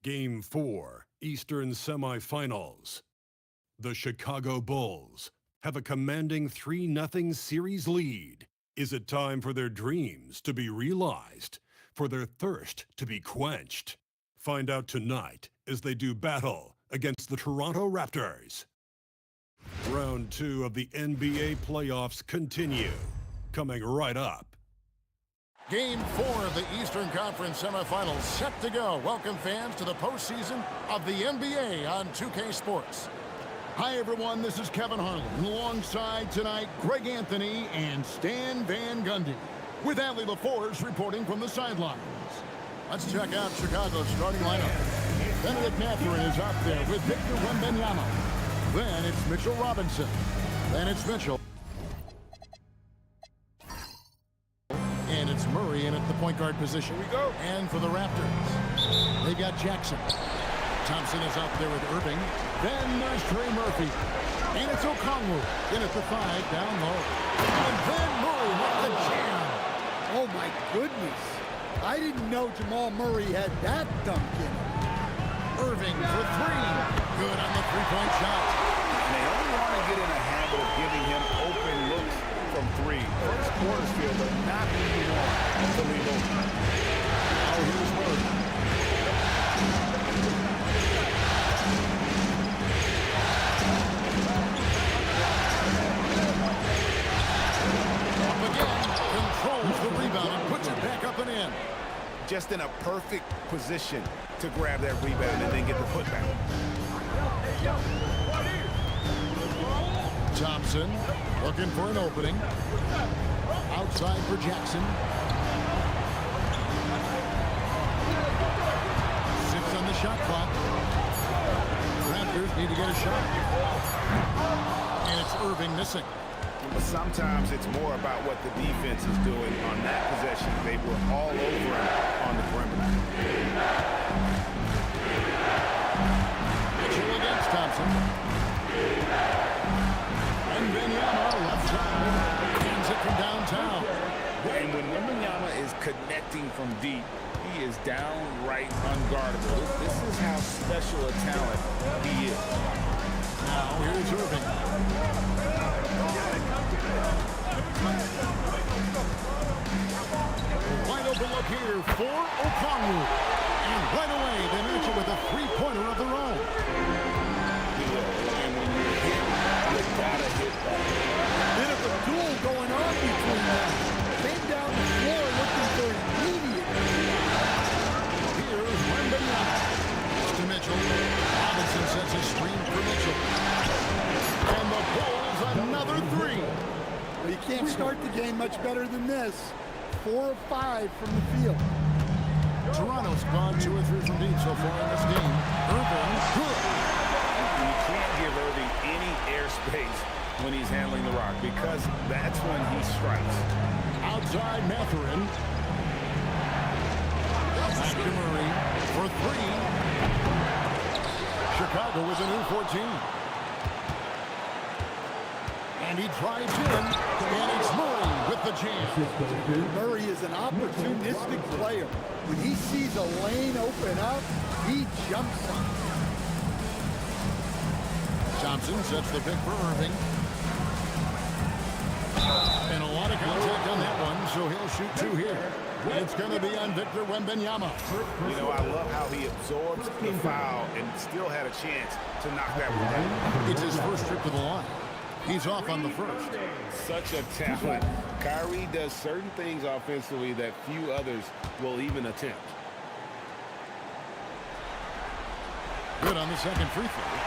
Game 4, Eastern Semifinals. The Chicago Bulls have a commanding 3-0 series lead. Is it time for their dreams to be realized, for their thirst to be quenched? Find out tonight as they do battle against the Toronto Raptors. Round 2 of the NBA playoffs continue, coming right up. Game 4 of the Eastern Conference semifinals set to go. Welcome fans to the postseason of the NBA on 2K Sports. Hi everyone, this is Kevin Harlan, alongside tonight Greg Anthony and Stan Van Gundy, with Allie LaForce reporting from the sidelines. Let's check out Chicago's starting lineup. Benedict Mathurin is out there with Victor Wembanyama. Then it's Mitchell Robinson. Then it's Mitchell. And it's Murray in at the point guard position. Here we go. And for the Raptors, they've got Jackson. Thompson is out there with Irving. Then there's Trey Murphy. And it's Okongwu in at the 5 down low. And then Murray with the jam. Oh my goodness. I didn't know Jamal Murray had that dunk in him. Irving for 3. Good on the three-point shot. And they only want to get in a habit of giving him open looks from 3. First quarter's field, but not anymore to leave open. Now here's Murray. Up again, controls the rebound and puts it back up and in. Just in a perfect position to grab that rebound and then get the putback. Thompson looking for an opening. Outside for Jackson. 6 on the shot clock. Raptors need to get a shot. And it's Irving missing. But sometimes it's more about what the defense is doing on that possession. They were all over him on the perimeter. Mitchell against Thompson. Wembanyama left side. Hands it from downtown. And when Wembanyama is connecting from deep, he is downright unguardable. This is how special a talent he is. Now here's Irving. Wide open look here for Okongwu. And right away, they match it with a three-pointer of their own. And when you hit, you gotta hit that. Bit of a duel going on between them. Came down the floor looking for immediate. Here's Wembanyama. To Mitchell. Robinson sets a screen for Mitchell. And the Bulls another 3. Well, you can't start the game much better than this. 4 of 5 from the field. Toronto's gone 2 or 3 from deep so far in this game. Irving, good. You can't give Irving any airspace when he's handling the rock because that's when he strikes. Outside Mathurin. Back to Murray for 3. Chicago with a new 14. And he drives in, and it's Murray with the jam. Murray is an opportunistic player. When he sees a lane open up, he jumps on it. Thompson sets the pick for Irving. And a lot of contact on that one, so he'll shoot 2 here. It's going to be on Victor Wembanyama. You know, I love how he absorbs the foul and still had a chance to knock that one down. It's his first trip to the line. He's off on the first. Such a talent. Kyrie does certain things offensively that few others will even attempt. Good on the second free throw.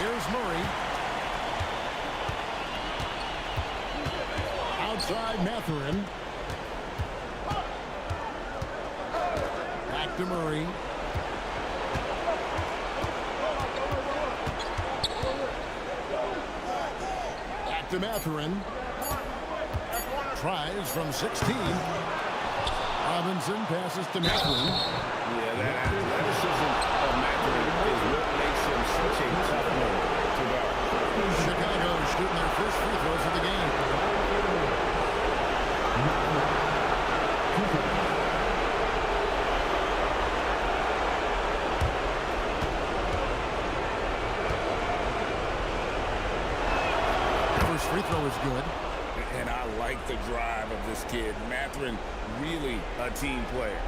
Here's Murray. Outside Mathurin. Back to Murray. To Mathurin. Tries from 16. Robinson passes to Mathurin. Yeah, that athleticism of Mathurin is what makes him such a tough one to guard. Chicago shooting their first free throws of the game. is good. And I like the drive of this kid. Mathurin, really a team player.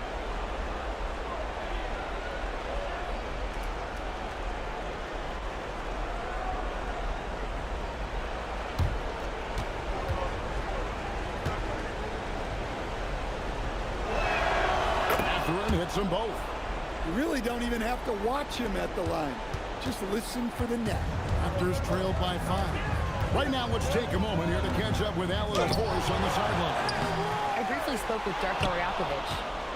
Mathurin hits them both. You really don't even have to watch him at the line. Just listen for the net. Raptors trailed by 5. Right now, let's take a moment here to catch up with Alan and Forrest on the sideline. I briefly spoke with Darko Rakovic.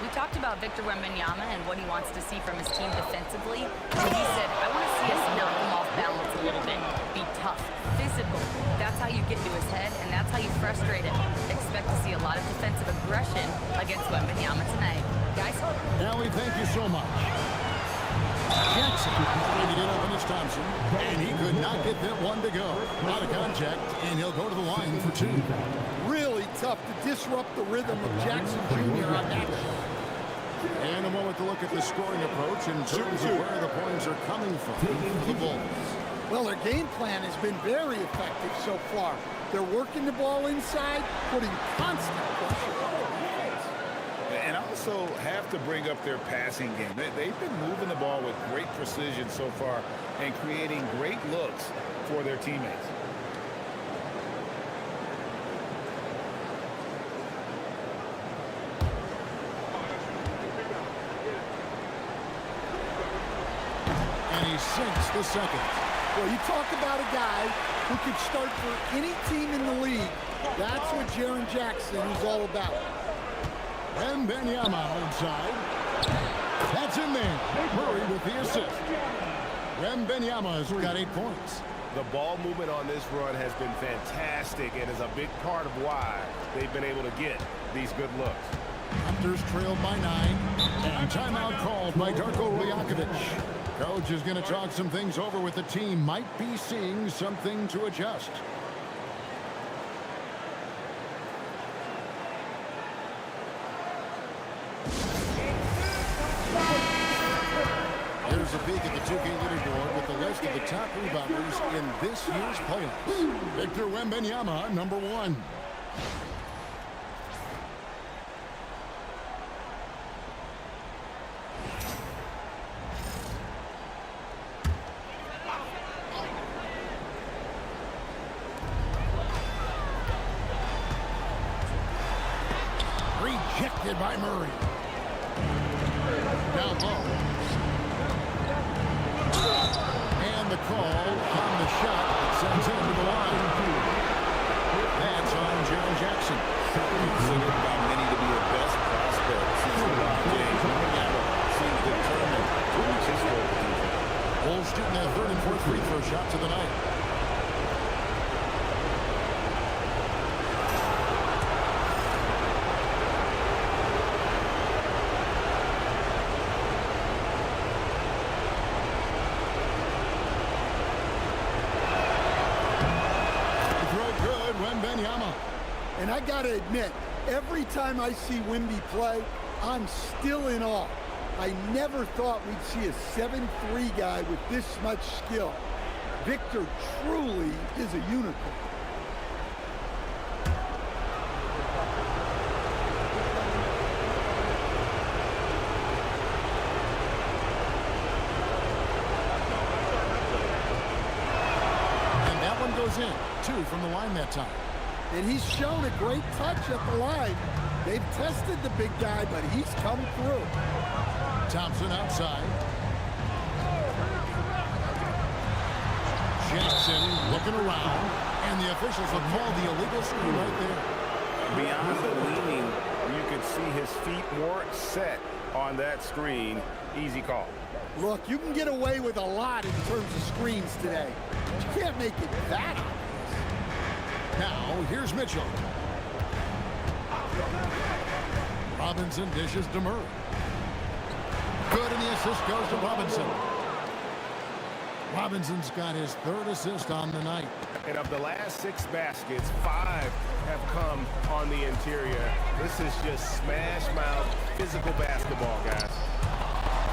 We talked about Victor Wembanyama and what he wants to see from his team defensively. And he said, I want to see us knock him off balance a little bit. Be tough, physical. That's how you get to his head, and that's how you frustrate him. Expect to see a lot of defensive aggression against Wembanyama tonight. Guys? Allie, thank you so much. Jackson trying to get open as Thompson, and he could not get that one to go. Out of contact, and he'll go to the line for 2. Really tough to disrupt the rhythm of Jackson Jr. on that shot. And a moment to look at the scoring approach in terms of where the points are coming from for the Bulls. Well, their game plan has been very effective so far. They're working the ball inside, putting constant pressure on the defense. And also have to bring up their passing game. They've been moving the ball with great precision so far and creating great looks for their teammates. And he sinks the second. Well, you talk about a guy who could start for any team in the league. That's what Jaren Jackson is all about. And Wembanyama outside. That's in there. Murray with the assist. Wembanyama has got 8 points. The ball movement on this run has been fantastic and is a big part of why they've been able to get these good looks. Raptors trailed by 9. And timeout called by Darko Rakovic. Coach is going to talk some things over with the team. Might be seeing something to adjust. Here's a peek at the 2K leaderboard with the list of the top rebounders in this year's playoffs. Victor Wembanyama, number 1. Rejected by Murray. Down low. And the call on the shot that sends him to the line. That's on Jaren Jackson. Considered by many to be the best prospect since the last game. Seems determined to reach his goal. Bulls shooting their 3rd and 4th free throw shots of the night. And I got to admit, every time I see Wemby play, I'm still in awe. I never thought we'd see a 7'3" guy with this much skill. Victor truly is a unicorn. And that one goes in. 2 from the line that time. And he's shown a great touch at the line. They've tested the big guy, but he's come through. Thompson outside. Jackson looking around. And the officials have called the illegal screen right there. Beyond the leaning, you could see his feet weren't set on that screen. Easy call. Look, you can get away with a lot in terms of screens today. But you can't make it that obvious. Now, here's Mitchell. Robinson dishes to Murray. Good, and the assist goes to Robinson. Robinson's got his 3rd assist on the night. And of the last 6 baskets, 5 have come on the interior. This is just smash mouth physical basketball, guys.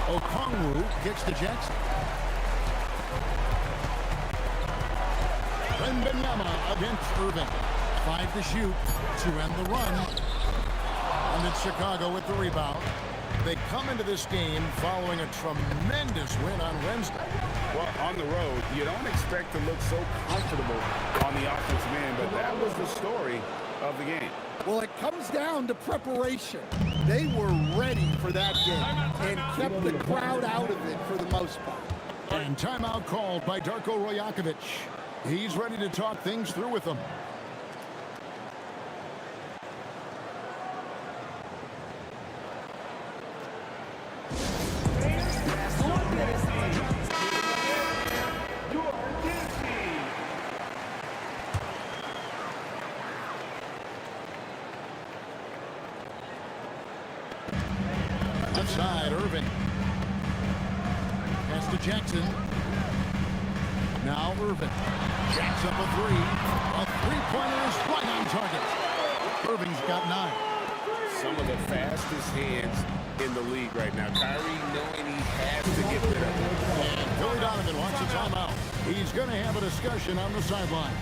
Okongwu gets to Jackson. Wembanyama against Irving. 5 to shoot to end the run. And it's Chicago with the rebound. They come into this game following a tremendous win on Wednesday. Well, on the road, you don't expect to look so comfortable on the offensive end, but that was the story of the game. Well, it comes down to preparation. They were ready for that game and kept the crowd out of it for the most part. And timeout called by Darko Rajakovic. He's ready to talk things through with them. Left side, Irving. Pass to Jackson. Now Irving. Jacks up a three. A three-pointer is right on target. Irving's got 9. Some of the fastest hands in the league right now. Kyrie knowing he has to get rid of it. And Billy Donovan wants a timeout. He's going to have a discussion on the sideline.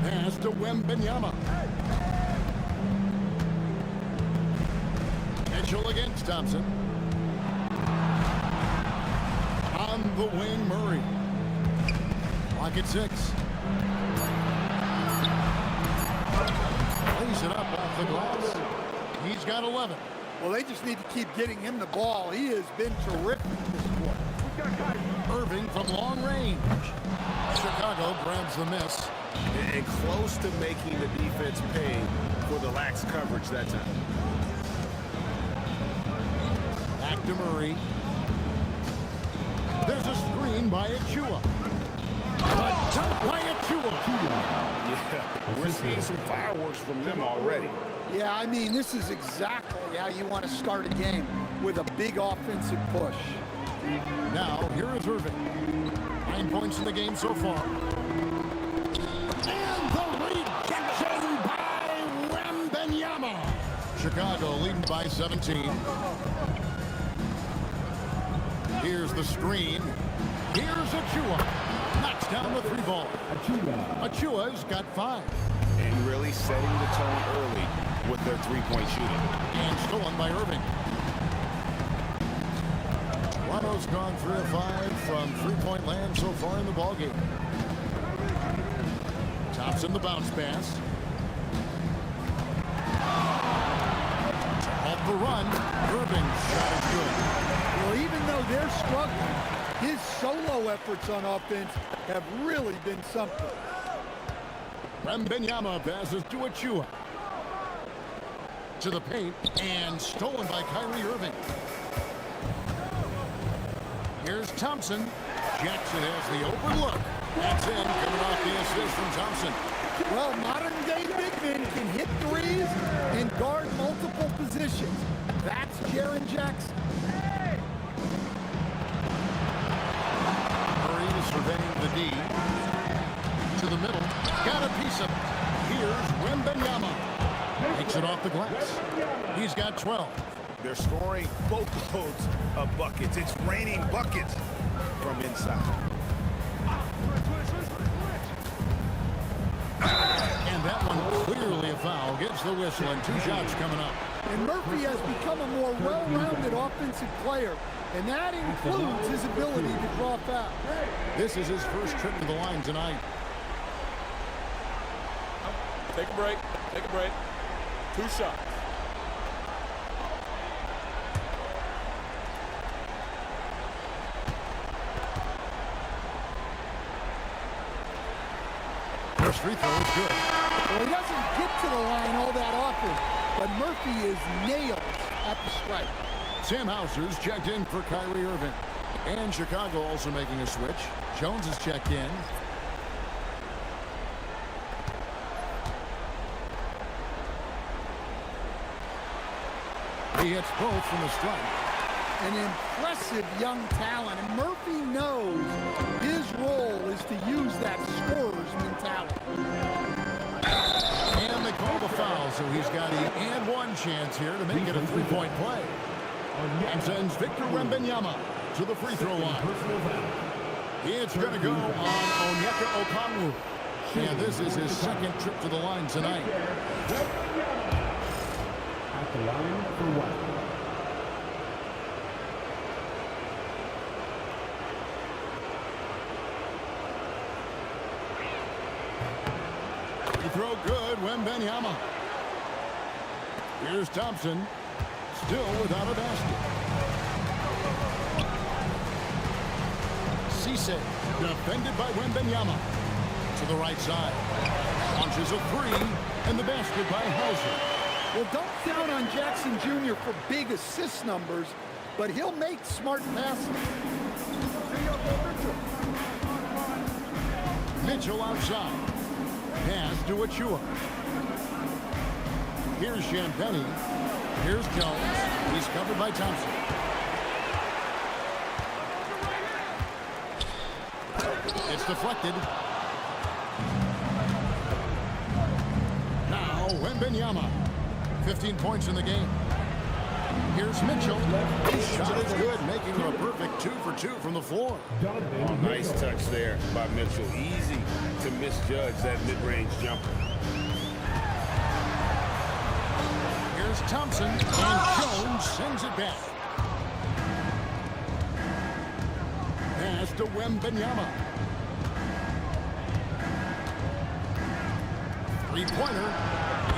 Pass to Wembanyama. Mitchell against Thompson. On the wing, Murray. Lock at 6. Lays it up off the glass. He's got 11. Well, they just need to keep getting him the ball. He has been terrific this quarter. Irving from long range. Chicago grabs the miss. And close to making the defense pay for the lax coverage that time. Back to Murray. There's a screen by Achua. A dunk by Achua. Yeah, we're seeing some fireworks from them already. Yeah, I mean, this is exactly how you want to start a game, with a big offensive push. Now, here is Irving. 9 points in the game so far. And the rejection by Wembanyama. Chicago leading by 17. Here's the screen. Here's Achua. Knocks down the 3 ball. Achua's got 5. And really setting the tone early with their three-point shooting. And stolen by Irving. Toronto's gone 3 of 5 from three-point land so far in the ballgame. Thompson the bounce pass. To help the run, Irving's shot is good. Well, even though they're struggling, his solo efforts on offense have really been something. Wembanyama passes to Achua. To the paint, and stolen by Kyrie Irving. Here's Thompson. Jackson has the open look. That's in, coming off the assist from Thompson. Well, modern-day big men can hit threes and guard multiple positions. That's Jaren Jackson. Murray is surveying the D. To the middle. Got a piece of it. Here's Wembanyama. Takes it off the glass. He's got 12. They're scoring boatloads of buckets. It's raining buckets from inside. And that one clearly a foul. Gets the whistle and 2 shots coming up. And Murphy has become a more well-rounded offensive player, and that includes his ability to draw fouls. This is his first trip to the line tonight. Take a break. Take a break. 2 shots. First free throw is good. Well, he doesn't get to the line all that often, but Murphy is nailed at the stripe. Sam Hauser's checked in for Kyrie Irving. And Chicago also making a switch. Jones is checked in. He hits both from the strike. An impressive young talent, and Murphy knows his role is to use that scorer's mentality. And they call the foul, so he's got an and one chance here to make it a three-point play. And sends Victor Wembanyama to the free throw line. It's going to go on Onyeka Okongwu. And this is his second trip to the line tonight. At the line for one. Free throw good, Wembanyama. Here's Thompson, still without a basket. Cisse, defended by Wembanyama. To the right side. Launches a three, and the basket by Hauser. Well, don't count on Jackson Jr. for big assist numbers, but he'll make smart passes. Mitchell outside. Pass to Achua. Here's Champagnie. Here's Jones. He's covered by Thompson. It's deflected. Now Wembanyama. 15 points in the game. Here's Mitchell. His shot is good, making it a perfect 2 for 2 from the floor. Oh, nice touch there by Mitchell. Easy to misjudge that mid-range jumper. Here's Thompson, and Jones sends it back. Pass to Wembanyama. Three-pointer.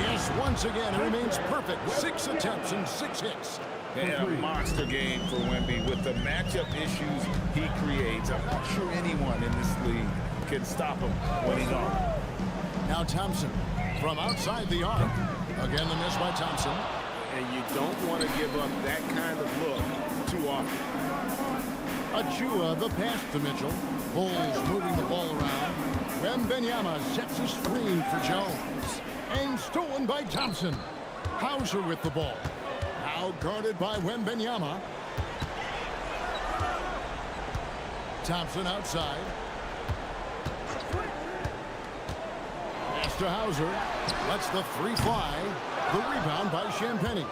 Yes, once again, it remains perfect. 6 attempts and 6 hits. And a monster game for Wemby with the matchup issues he creates. I'm not sure anyone in this league can stop him when he's on. Now Thompson from outside the arc. Again, the miss by Thompson. And you don't want to give up that kind of look too often. Achua, the pass to Mitchell. Bulls moving the ball around. Wembanyama sets a screen for Jones. And stolen by Thompson. Hauser with the ball. Now guarded by Wembanyama. Thompson outside. Pass to Hauser. Lets the three fly. The rebound by Champagnie.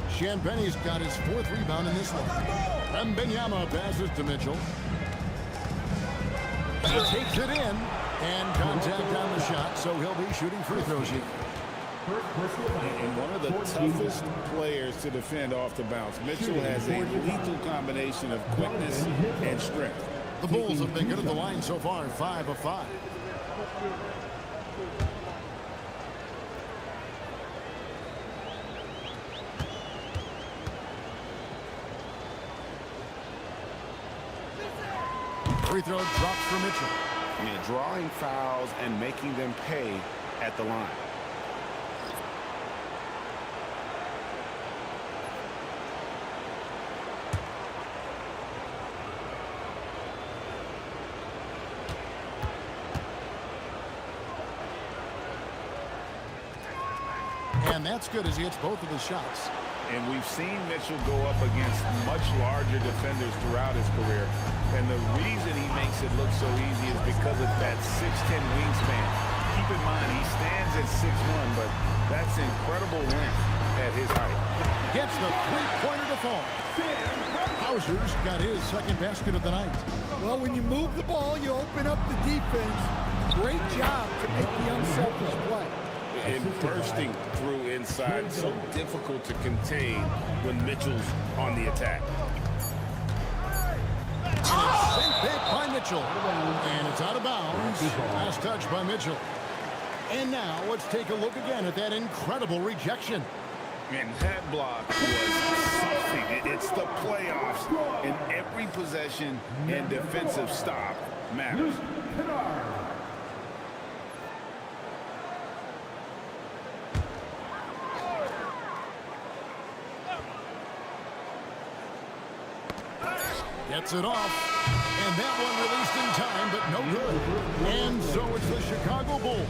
Champagnie's got his 4th rebound in this one. Wembanyama passes to Mitchell. He takes it in. And contact on the shot, so he'll be shooting free throws here. And one of the toughest players to defend off the bounce. Mitchell has a lethal combination of quickness and strength. The Bulls have been good at the line so far, 5 of 5. Free throw drops for Mitchell. And drawing fouls and making them pay at the line. And that's good as he hits both of his shots. And we've seen Mitchell go up against much larger defenders throughout his career. And the reason he makes it look so easy is because of that 6'10 wingspan. Keep in mind, he stands at 6'1", but that's incredible length at his height. Gets the three-pointer to fall. Hauser's got his second basket of the night. Well, when you move the ball, you open up the defense. Great job to make the unselfish play. And bursting through inside, so difficult to contain when Mitchell's on the attack. Sent back by Mitchell. And it's out of bounds. Last touch by Mitchell. And now let's take a look again at that incredible rejection. And that block was something. It's the playoffs. And every possession and defensive stop matters. Gets it off. And that one released in time, but no good. And so it's the Chicago Bulls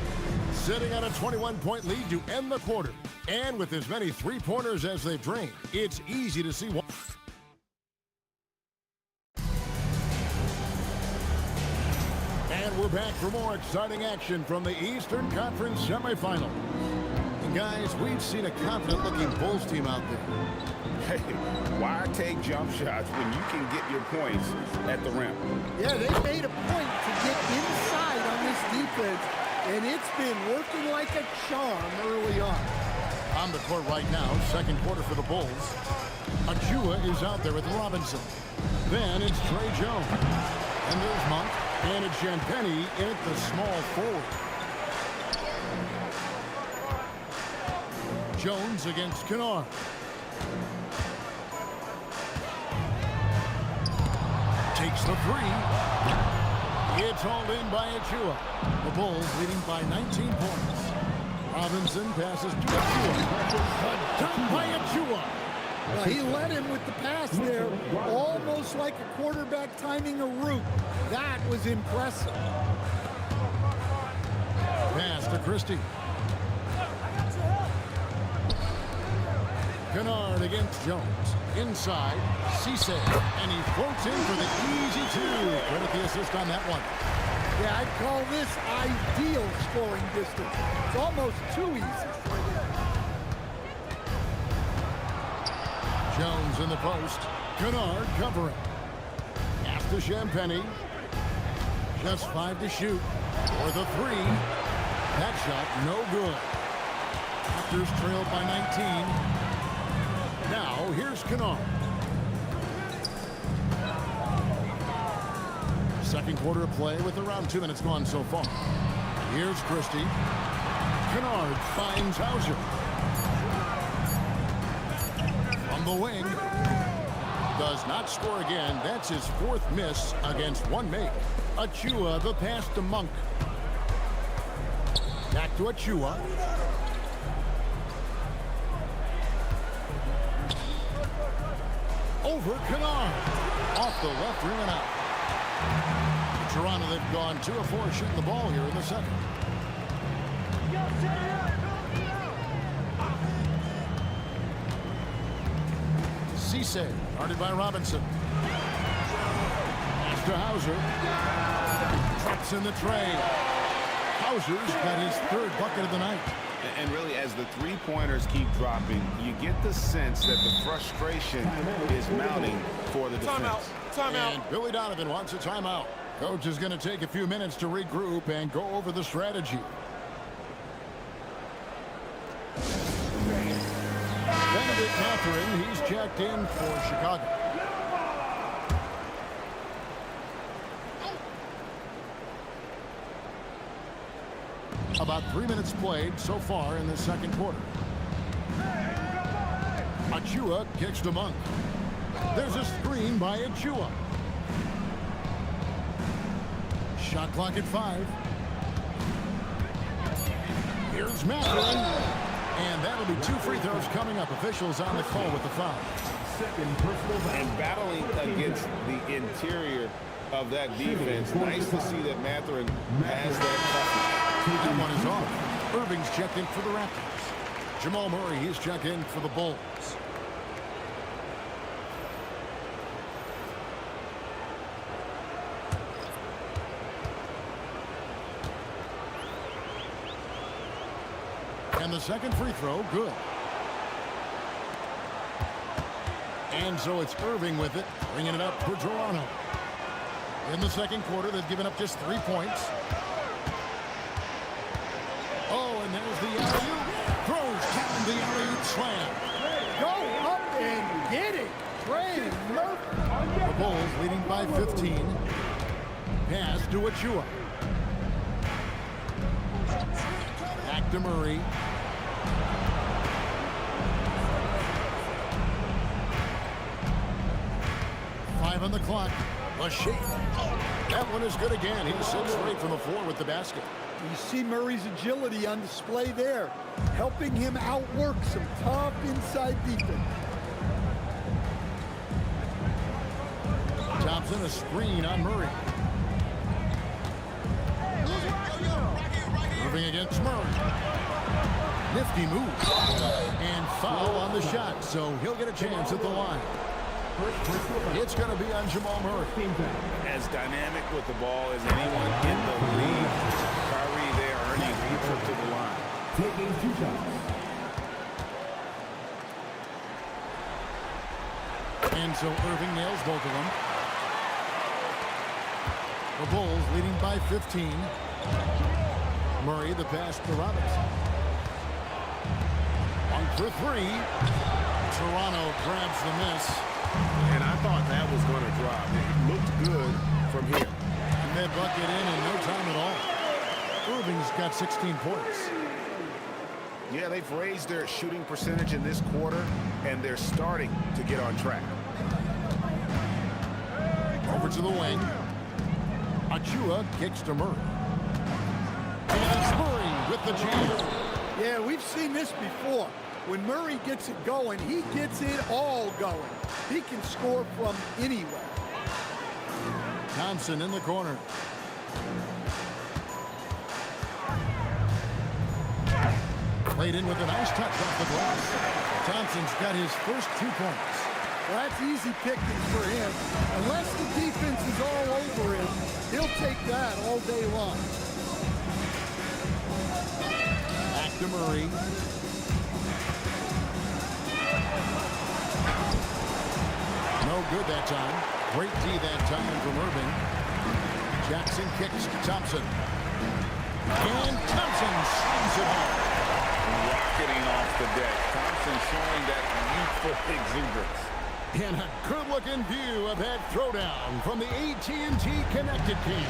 sitting on a 21-point lead to end the quarter. And with as many three-pointers as they've drained, it's easy to see what... And we're back for more exciting action from the Eastern Conference semifinal. And guys, we've seen a confident-looking Bulls team out there. Hey, why take jump shots when you can get your points at the rim? Yeah, they made a point to get inside on this defense, and it's been working like a charm early on. On the court right now, second quarter for the Bulls. Achua is out there with Robinson. Then it's Trey Jones. And there's Monk. And it's Champagny in at the small forward. Jones against Kennard. Takes the three. It's all in by Achua. The Bulls leading by 19 points. Robinson passes to Achua. Done by Achua. Well, he led him with the pass there, almost like a quarterback timing a route. That was impressive. Pass to Christie. Kennard against Jones. Inside, Cisse. And he floats in for the easy two. Credit the assist on that one. Yeah, I'd call this ideal scoring distance. It's almost too easy. Jones in the post. Kennard covering. After Champagny. Just 5 to shoot. For the three. That shot no good. Raptors trailed by 19. Now here's Kennard. Second quarter of play with around 2 minutes gone so far. Here's Christie. Kennard finds Hauser. From the wing. Does not score again. That's his 4th miss against one make. Achua, the pass to Monk. Back to Achua. Over Kennard. Off the left rim and out. Toronto, they've gone 2 of 4 shooting the ball here in the second. Cisse, guarded by Robinson. Pass to Hauser. Traps in the tray. Hauser's got his 3rd bucket of the night. And really, as the three-pointers keep dropping, you get the sense that the frustration is mounting for the defense. Timeout. And Billy Donovan wants a timeout. Coach is going to take a few minutes to regroup and go over the strategy. Benedict Catherine, he's checked in for Chicago. About 3 minutes played so far in the second quarter. Achua kicks to Monk. There's a screen by Achua. Shot clock at 5. Here's Mathurin. And that'll be 2 free throws coming up. Officials on the call with the foul. And battling against the interior of that defense, nice to see that Mathurin has that toughness. That one is off. Irving's checked in for the Raptors. Jamal Murray, he's checked in for the Bulls. And the second free throw, good. And so it's Irving with it, bringing it up for Toronto. In the second quarter, they've given up just 3 points. Oh, and there's the alley-oop. Throws down the alley-oop slam. Go up and get it. Trey Murphy. The Bulls leading by 15. Pass to Achua. Back to Murray. Five on the clock. A shake. That one is good again. He sits straight from the floor with the basket. You see Murray's agility on display there, helping him outwork some tough inside defense. themselves in a screen on Murray. Irving against Murray. Nifty move. And foul on the shot, so he'll get a chance at the line. It's going to be on Jamal Murray. As dynamic with the ball as anyone in the league. Kyrie there earning a trip to the line. Taking 2 shots. And so Irving nails both of them. The Bulls leading by 15. Murray the pass to Robinson. 1 for 3. Toronto grabs the miss. And I thought that was going to drop. It looked good from here. And that bucket in no time at all. Irving's got 16 points. Yeah, they've raised their shooting percentage in this quarter, and they're starting to get on track. Over to the wing. Achua kicks to Murray. And it's Murray with the chance. Yeah, we've seen this before. When Murray gets it going, he gets it all going. He can score from anywhere. Thompson in the corner. Played in with a nice touch off the glass. Thompson's got his first 2 points. Well, that's easy picking for him. Unless the defense is all over him, he'll take that all day long. Back to Murray. No good that time. Great D that time from Irving. Jackson kicks to Thompson. And Thompson slams it home. Rocketing off the deck. Thompson showing that youthful exuberance. And a good-looking view of that throwdown from the AT&T Connected Team.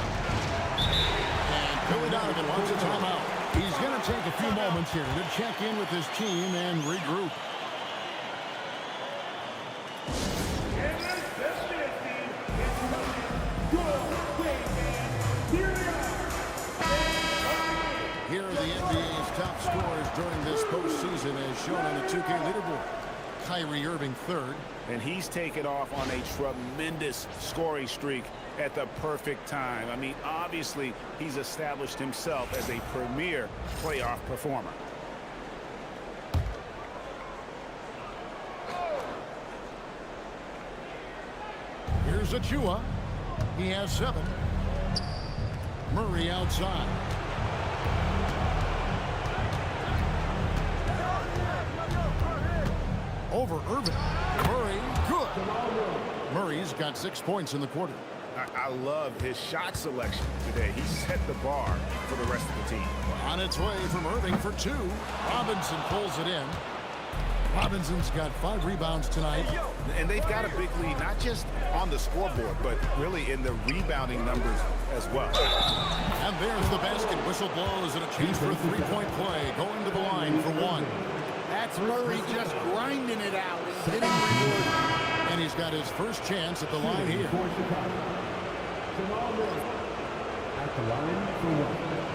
And Billy Donovan wants a timeout. He's going to take a few moments here to check in with his team and regroup. Here are the NBA's top scorers during this postseason as shown on the 2K leaderboard. Kyrie Irving third. And he's taken off on a tremendous scoring streak at the perfect time. I mean, obviously, he's established himself as a premier playoff performer. Here's Achua. He has 7. Murray outside. Over Irving. Murray, good. Murray's got 6 points in the quarter. I love his shot selection today. He set the bar for the rest of the team. On its way from Irving for 2. Robinson pulls it in. Robinson's got 5 rebounds tonight. And they've got a big lead, not just on the scoreboard, but really in the rebounding numbers as well. And there's the basket. Whistle blows and a chance for a 3-point play. Going to the line for 1. That's Murray just grinding it out and getting rewarded. And he's got his first chance at the line here. For Chicago. Jamal Murray at the line for 1.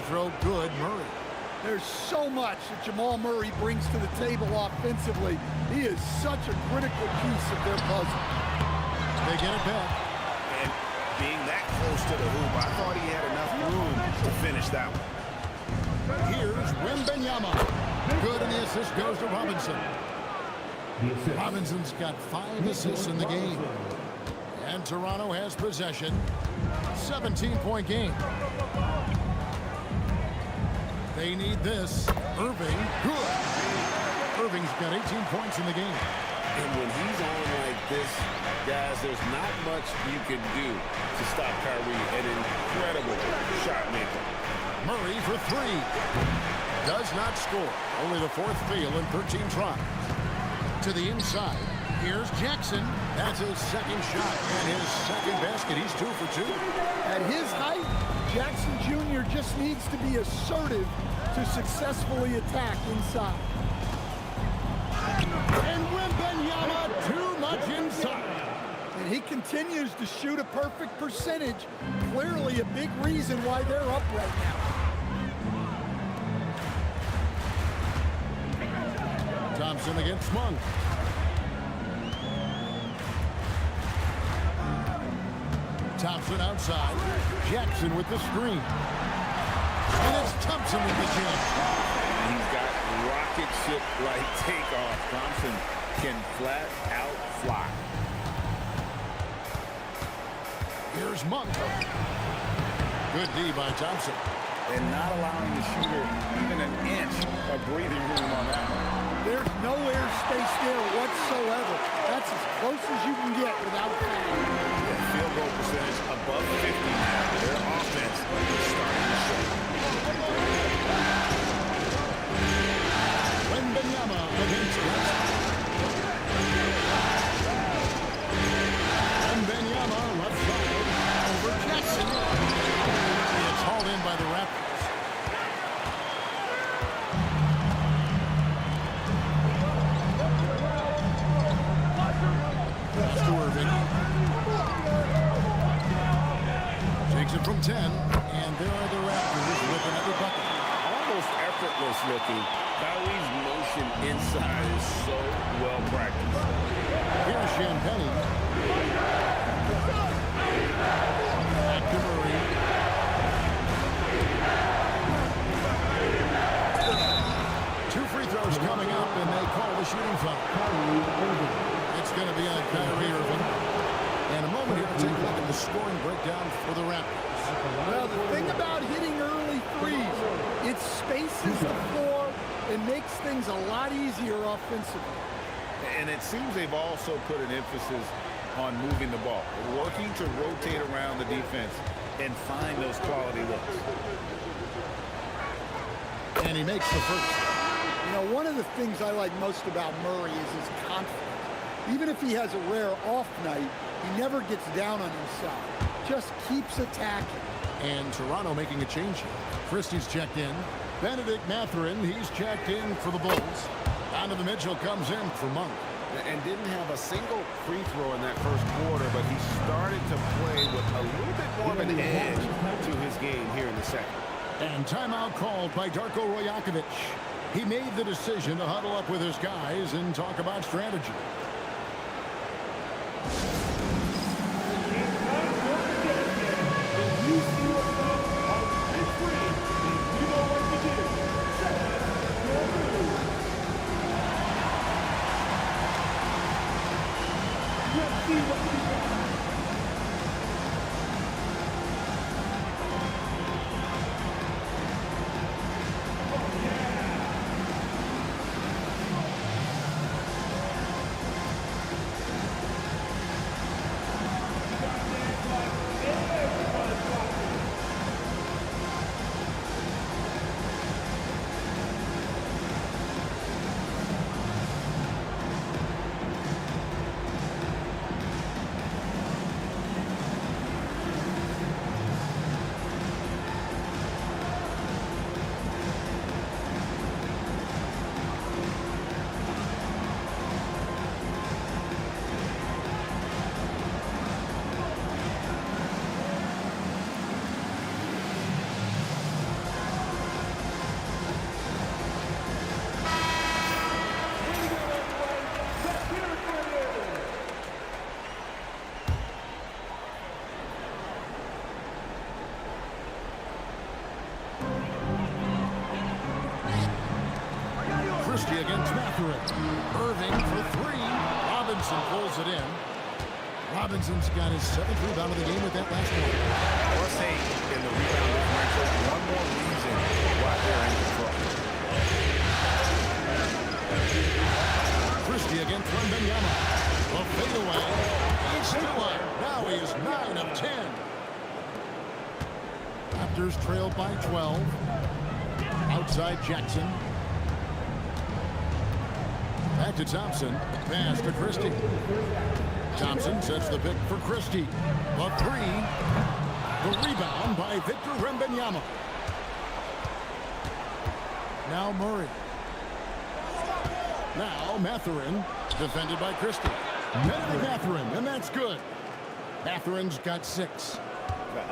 Throw good, Murray. There's so much that Jamal Murray brings to the table offensively. He is such a critical piece of their puzzle. They get it back. And being that close to the hoop, I thought he had enough room to finish that one. Here's Wembanyama. Good, and the assist goes to Robinson. Robinson's got 5 assists in the game. And Toronto has possession. 17-point game. They need this. Irving, good. Irving's got 18 points in the game. And when he's on like this, guys, there's not much you can do to stop Kyrie. An incredible shot maker. Murray for 3. Does not score. Only the 4th field in 13 tries. To the inside. Here's Jackson. That's his 2nd shot and his 2nd basket. He's 2 for 2. At his height, Jackson Jr. just needs to be assertive to successfully attack inside. And Wembanyama too much inside. And he can continues to shoot a perfect percentage. Clearly a big reason why they're up right now. Thompson against Monk. Thompson outside. Jackson with the screen. And it's Thompson with the jam. He's got rocket ship-like takeoff. Thompson can flat out fly. Here's Monk. Good D by Thompson. And not allowing the shooter even an inch of breathing room on that one. There's no airspace there whatsoever. That's as close as you can get without fouling. Field goal percentage above 50 now. Their offense is starting to show. Wembanyama against Jackson. Wembanyama left side over Jackson. It's hauled in by the Raptors. Takes it from 10, and there are the Raptors with another bucket. Almost effortless looking. Kyrie's motion inside is so well practiced. Here's Champagny. Back to Murray. Two free throws coming up, and they call the shooting foul. It's going to be on Kyrie Irving. And a moment here to take a look at the scoring breakdown for the Raptors. Well, the thing about hitting early threes, it spaces the floor and makes things a lot easier offensively. And it seems they've also put an emphasis on moving the ball, working to rotate around the defense and find those quality looks. And he makes the first. You know, one of the things I like most about Murray is his confidence. Even if he has a rare off night, he never gets down on himself. Just keeps attacking. And Toronto making a change here. Christie's checked in. Benedict Mathurin, he's checked in for the Bulls. Donovan Mitchell comes in for Monk. And didn't have a single free throw in that first quarter, but he started to play with a little bit more of an edge to his game here in the second. And timeout called by Darko Rajakovic. He made the decision to huddle up with his guys and talk about strategy. Christie against Mathurin. Irving for three. Robinson pulls it in. Robinson's got his 7th rebound of the game with that last one. Plus 8 in the rebound differential. One more reason why they're in control. Christie against Wembanyama. A fadeaway. It's still up. Now he is 9 of 10. Raptors trailed by 12. Outside Jackson. Back to Thompson. Pass to Christie. Thompson sets the pick for Christie. A three. The rebound by Victor Wembanyama. Now Murray. Now Mathurin. Defended by Christie. Benedict Mathurin, and that's good. Matherin's got 6.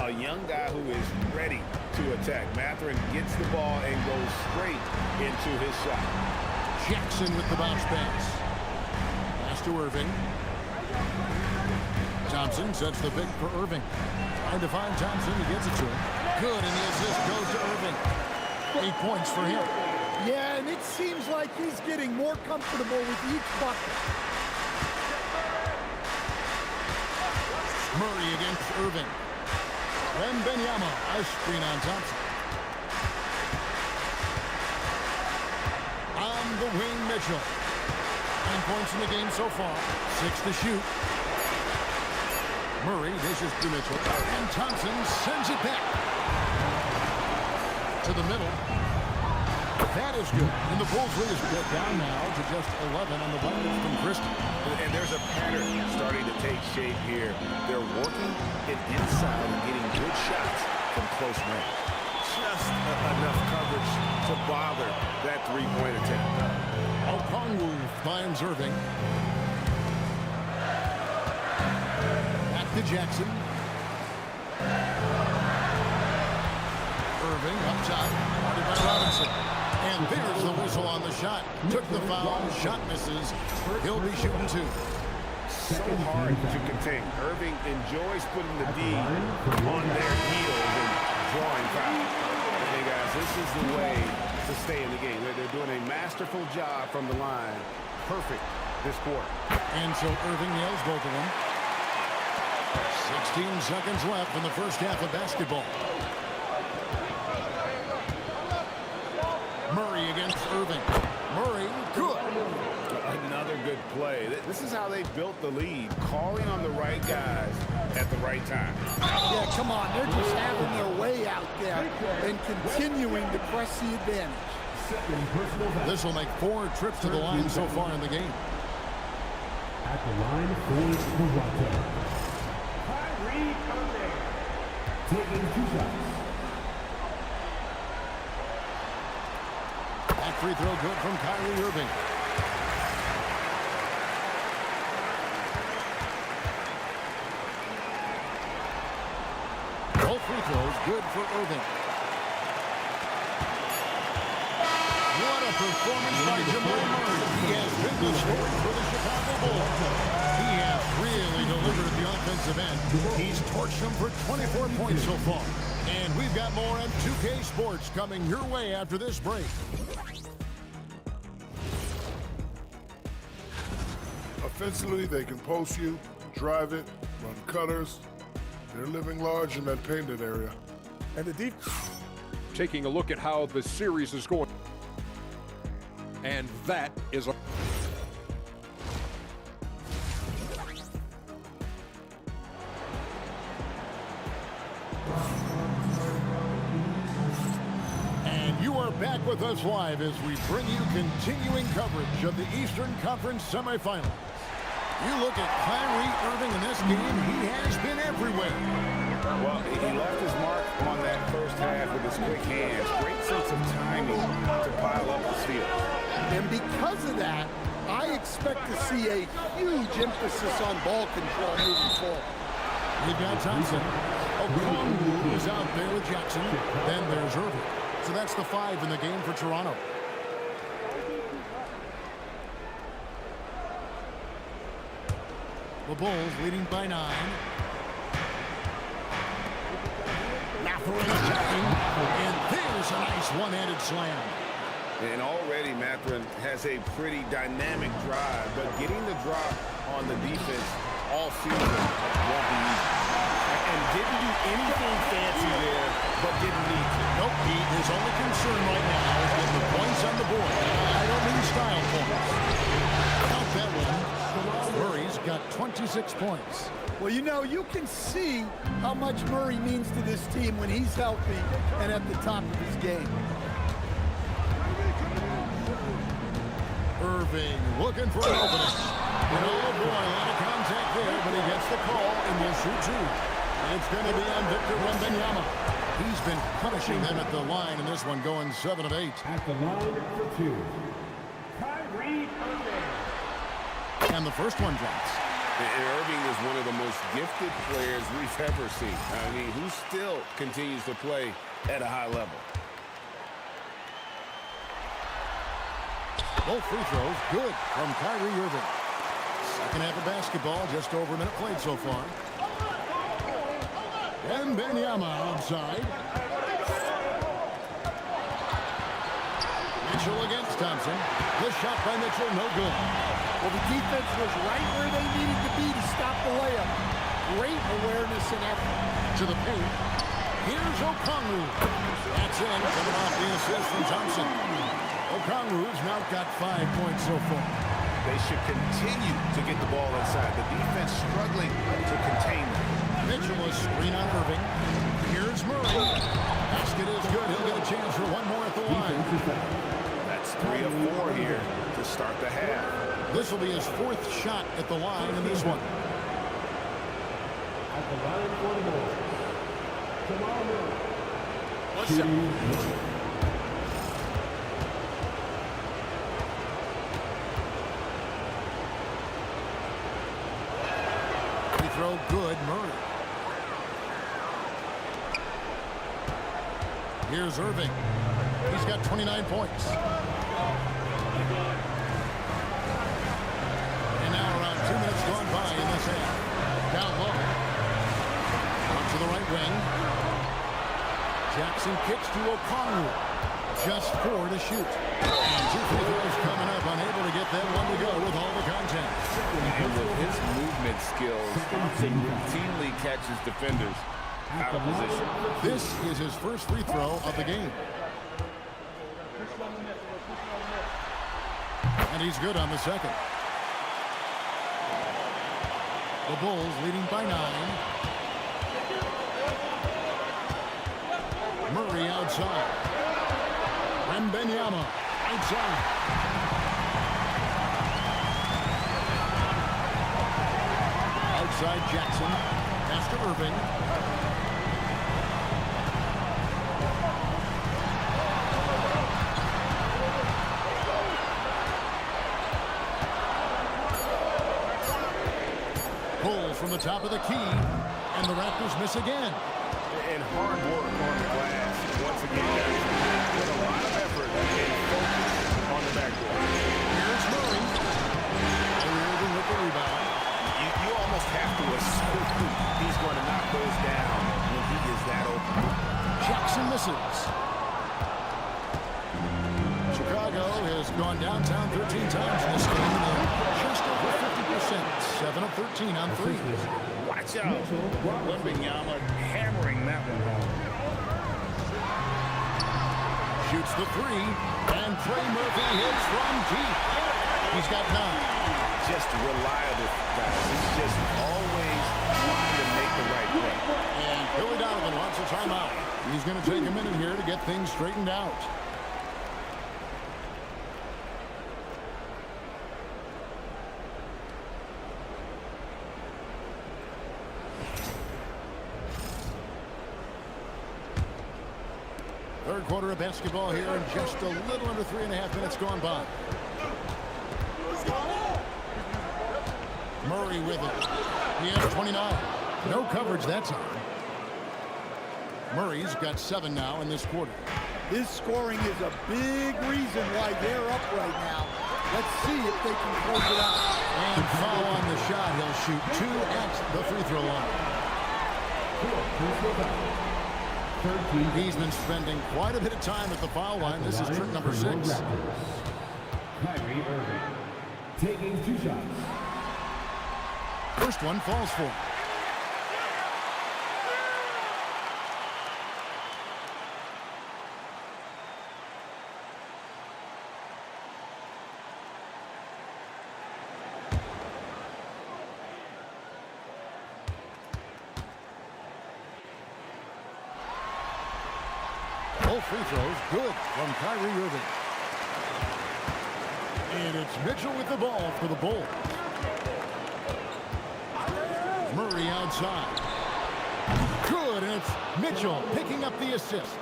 A young guy who is ready to attack. Matherin gets the ball and goes straight into his shot. Jackson with the bounce pass. Pass to Irving. Thompson sets the pick for Irving. Trying to find Thompson. He gets it to him. Good, and the assist goes to Irving. 8 points for him. Yeah, and it seems like he's getting more comfortable with each bucket. Murray against Irving. Wembanyama, a screen on Thompson. On the wing, Mitchell. 9 points in the game so far. 6 to shoot. Murray dishes to Mitchell. And Thompson sends it back. To the middle. That is good. And the Bulls lead is get down now to just 11 on the bucket from Christie. And there's a pattern starting to take shape here. They're working it inside and getting good shots from close range. Just enough coverage to bother that three-point attempt. Okongwu finds Irving. Back to Jackson. Irving up top. Guarded by Robinson. And there's the whistle on the shot. Took the foul. Shot misses. He'll be shooting 2. So hard to contain. Irving enjoys putting the D on their heels and drawing fouls. Hey guys, this is the way to stay in the game. They're doing a masterful job from the line. Perfect this quarter. And so Irving nails both of them. 16 seconds left in the first half of basketball. Murray against Irving. Murray, good. Another good play. This is how they built the lead, calling on the right guys at the right time. Yeah, come on. They're just having their way out there and continuing to press the advantage. This will make 4 trips to the line so far in the game. At the line for Toronto, Kyrie Irving, taking 2 shots. That free throw good from Kyrie Irving. Both free throws good for Irving. What a performance by Jamal Murray. He has been the story for the Chicago Bulls. He has really delivered at the offensive end. He's torched them for 24 points so far. And we've got more on 2K Sports coming your way after this break. Offensively, they can post you, drive it, run cutters. They're living large in that painted area. And the deep. Taking a look at how the series is going. And that is a. And you are back with us live as we bring you continuing coverage of the Eastern Conference semifinals. You look at Kyrie Irving in this game, he has been everywhere. Well, he left his mark on that first half with his quick hands. Great sense of timing to pile up the steal. And because of that, I expect to see a huge emphasis on ball control moving forward. We've got Thompson. Okongwu is out there with Jackson. Then there's Irving. So that's the 5 in the game for Toronto. The Bulls leading by 9. Matherin attacking. And there's a nice one-handed slam. And already Matherin has a pretty dynamic drive, but getting the drop on the defense all season won't be easy. And didn't do anything fancy there, but didn't need to. Nope, his only concern right now is getting the points on the board. I don't mean style points. Count that one. Murray's got 26 points. Well, you know, you can see how much Murray means to this team when he's healthy and at the top of his game. Irving looking for an opening. And oh boy, a lot of contact there, but he gets the call and will shoot 2. It's going to be on Victor Wembanyama. He's been punishing them at the line in this one, going 7 of 8. At the line for 2, Kyrie Irving. And the first one drops. And Irving is one of the most gifted players we've ever seen. I mean, who still continues to play at a high level. Both free throws good from Kyrie Irving. Second half of basketball, just over a minute played so far. NBN outside. Mitchell against Thompson. The shot by Mitchell, no good. Well, the defense was right where they needed to be to stop the layup. Great awareness and effort. To the paint. Here's Okongwu. That's in, coming off the assist from Thompson. Okongwu's now got 5 points so far. They should continue to get the ball inside. The defense struggling to contain them. Mitchell a screen on Irving. Here's Murray. Basket is good. He'll get a chance for one more at the line. That's 3 of 4 here to start the half. This will be his 4th shot at the line in this one. At the line for the ball. Jamal Murray. What's up? Throw good, Murray. Here's Irving. He's got 29 points. And now around 2 minutes gone by in this half. Down low. Out to the right wing. Jackson kicks to Okongwu. Just 4 to shoot. And 2 free throws coming up. Unable to get that one to go with all the contact. And with his movement skills, Thompson routinely catches defenders out of position. This is his first free throw of the game. And he's good on the second. The Bulls leading by 9. Murray outside. Wembanyama outside. Outside Jackson. Pass to Irving. Pulls from the top of the key. And the Raptors miss again. And hard work on the glass. Once again, with a lot of effort and focus on the backboard. Here's Murray. Irving with the rebound. You almost have to assume he's going to knock those down when he is that open. Jackson misses. Chicago has gone downtown 13 times in this game. And just over 50%. 7 of 13 on 3. Watch out. Wembanyama hammering that one home. Shoots the 3. And Trey Murphy hits from deep. He's got 9. Just reliable, guys. He's just always trying to make the right play. And Billy Donovan wants a timeout. He's going to take a minute here to get things straightened out. Third quarter of basketball here and just a little under 3.5 minutes gone by. Murray with it. He has 29. No coverage that time. Murray's got 7 now in this quarter. His scoring is a big reason why they're up right now. Let's see if they can close it out. And foul on the shot. He'll shoot 2 at the free throw line. He's been spending quite a bit of time at the foul line. This is trick number 6. Kyrie Irving taking 2 shots. First one falls for him. Both free throws good from Kyrie Irving. And it's Mitchell with the ball for the Bulls. Murray outside. Good, and it's Mitchell picking up the assist.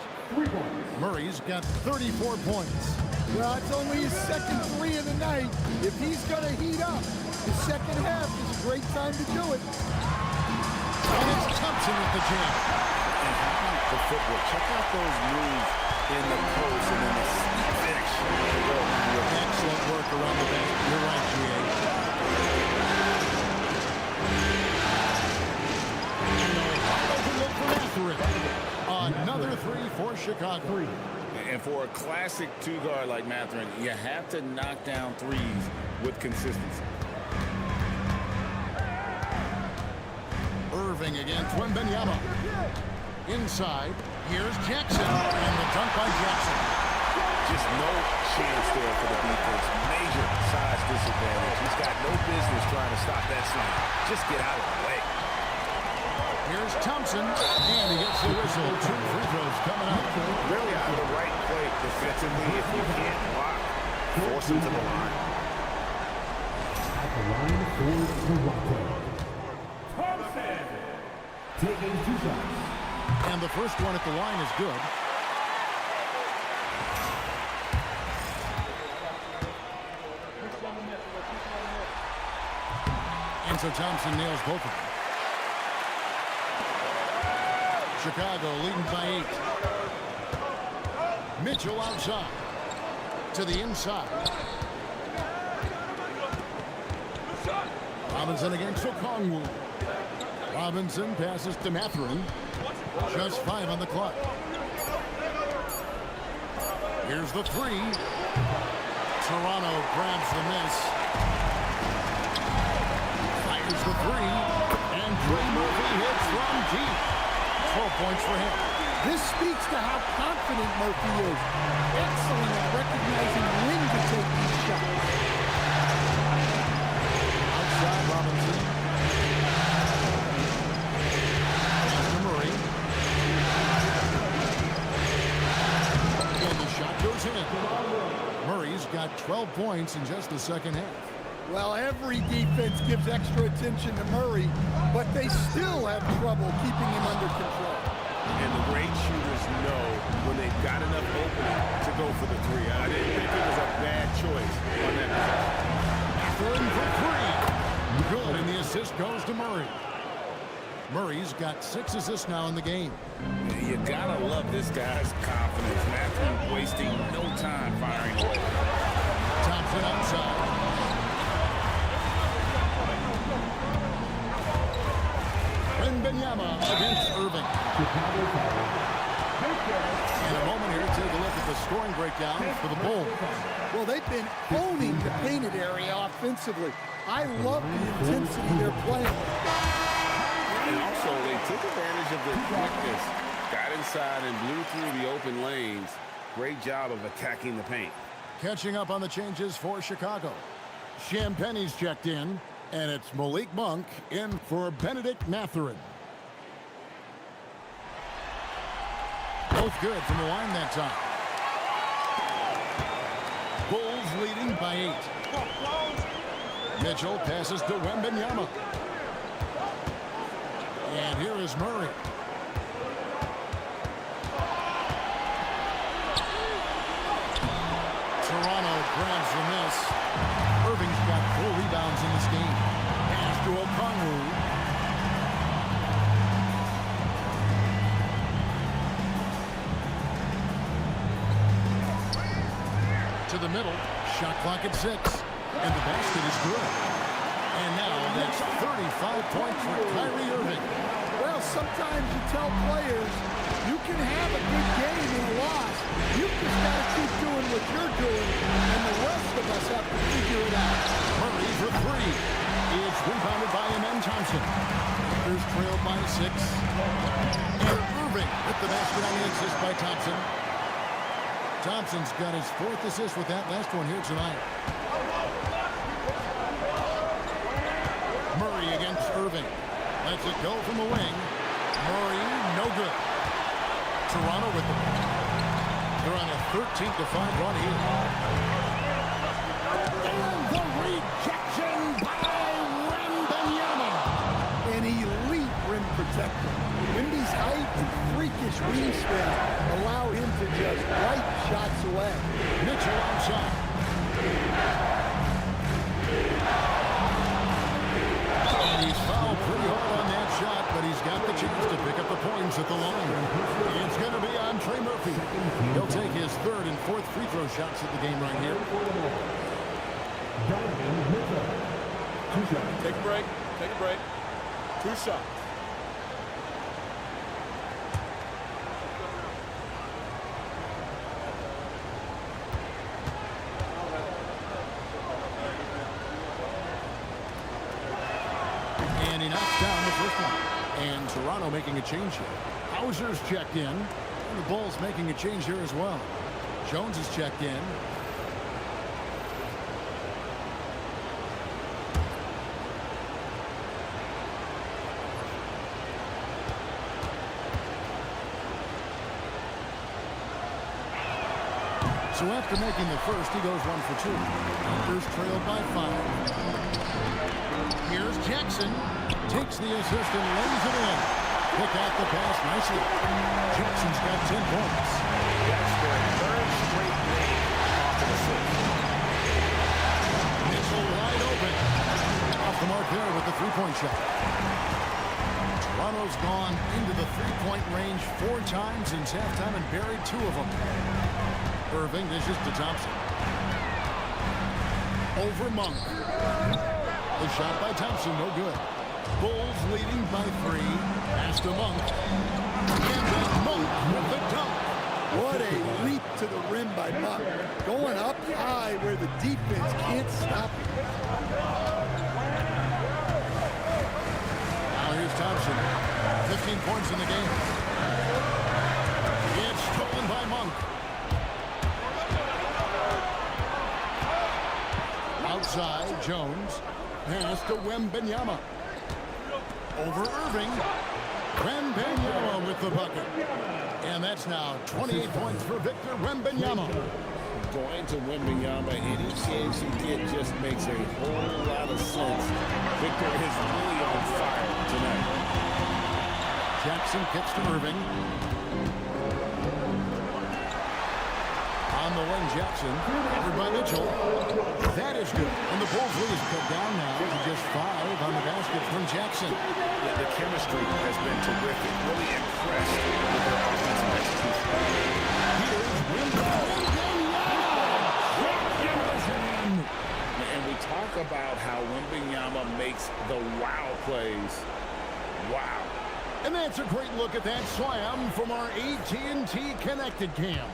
Murray's got 34 points. Well, it's only his second 3 of the night. If he's going to heat up, The second half is a great time to do it. And it's Thompson with the jam. And how about the footwork? Check out those moves in the post and then the finish. Excellent work around the basket. You're right, G.A. Open look for Mathurin. Another three for Chicago. And for a classic two-guard like Mathurin, you have to knock down threes with consistency. Irving against Wembanyama. Inside, here's Jackson, and the dunk by Jackson. Just no chance there for the defense. Major size disadvantage. He's got no business trying to stop that slide. Just get out of the way. Here's Thompson, and he gets the whistle. 2 free throws coming up. Really out of the right play defensively. If you can't block, force him to the line. At the line for Toronto. Thompson taking 2 shots. And the first one at the line is good. And so Thompson nails both of them. Chicago leading by 8. Mitchell outside. To the inside. Robinson against Okongwu. Robinson passes to Mathurin. Just 5 on the clock. Here's the 3. Toronto grabs the miss. Fires the 3. And Trey Murphy hits from deep. 12 points for him. This speaks to how confident Murphy is. Excellent at recognizing when to take these shots. Outside Robinson. Pass to Murray. And the shot goes in. Murray's got 12 points in just the second half. Well, every defense gives extra attention to Murray, but they still have trouble keeping him under control. And the great shooters know when they've got enough opening to go for the 3. I didn't think it was a bad choice on that possession. Mathurin for 3. Good, and the assist goes to Murray. Murray's got 6 assists now in the game. You gotta love this guy's confidence. Mathurin wasting no time firing away. Thompson outside. Wembanyama against Irving. In a moment here, take a look at the scoring breakdown for the Bulls. Well, they've been owning the painted area offensively. I love the intensity they're playing with. And also, they took advantage of the quickness, got inside and blew through the open lanes. Great job of attacking the paint. Catching up on the changes for Chicago. Champagne's checked in, and it's Malik Monk in for Benedict Mathurin. Both good from the line that time. Bulls leading by 8. Mitchell passes to Wembanyama. And here is Murray. Toronto grabs the miss. Irving's got 4 rebounds in this game. Pass to Okongwu. To the middle. Shot clock at 6. And the basket is good. And now that's 35 points for Kyrie Irving. Well, sometimes you tell players you can have a good game and a loss. You just got to keep doing what you're doing, and the rest of us have to figure it out. Murray for 3. Is rebounded by Amen Thompson. There's trailed by 6. And Irving with the basket on the assist by Thompson. Thompson's got his 4th assist with that last one here tonight. Murray against Irving. Lets it go from the wing. Murray, no good. Toronto with the ball. They're on a 13-5 run here. And the rejection by Wembanyama. An elite rim protector. Wemby's height and freakish wingspan allow him to just wipe shots away. Mitchell outside. Jones at the line. It's going to be on Trey Murphy. He'll take his third and fourth free throw shots at the game right here. Take a break. Take a break. 2 shots. And he knocks down the first one. And Toronto making a change here. Hauser's checked in. And the Bulls making a change here as well. Jones is checked in. So after making the first, he goes 1 for 2. Lakers trailed by 5. Here's Jackson. Takes the assist and lays it in. Pick out the pass nicely. Jackson's got 10 points. That's their third straight game off of the six. Mitchell wide open. Off the mark there with the three-point shot. Toronto's gone into the three-point range 4 times since halftime and buried 2 of them. Irving dishes to Thompson. Over Monk. The shot by Thompson, no good. Bulls leading by 3. Pass to Monk. And then Monk with the dunk. What a leap to the rim by Monk. Going up high where the defense can't stop him. Now here's Thompson. 15 points in the game. It's stolen by Monk. Outside, Jones. Pass to Wembanyama. Over Irving. Wembanyama with the bucket. And that's now 28 points for Victor Wembanyama. Going to Wembanyama, any chance you get just makes a whole lot of sense. Victor is really on fire tonight. Jackson kicks to Irving. On the wing, Jackson. Covered by Mitchell. That is good. And the Bulls lead is cut down now to just 5 on the basket from Jackson. Yeah, the chemistry has been terrific. Really impressed with their offensive execution. And we talk about how Wembanyama makes the wow plays. Wow. And that's a great look at that slam from our AT&T Connected Cam.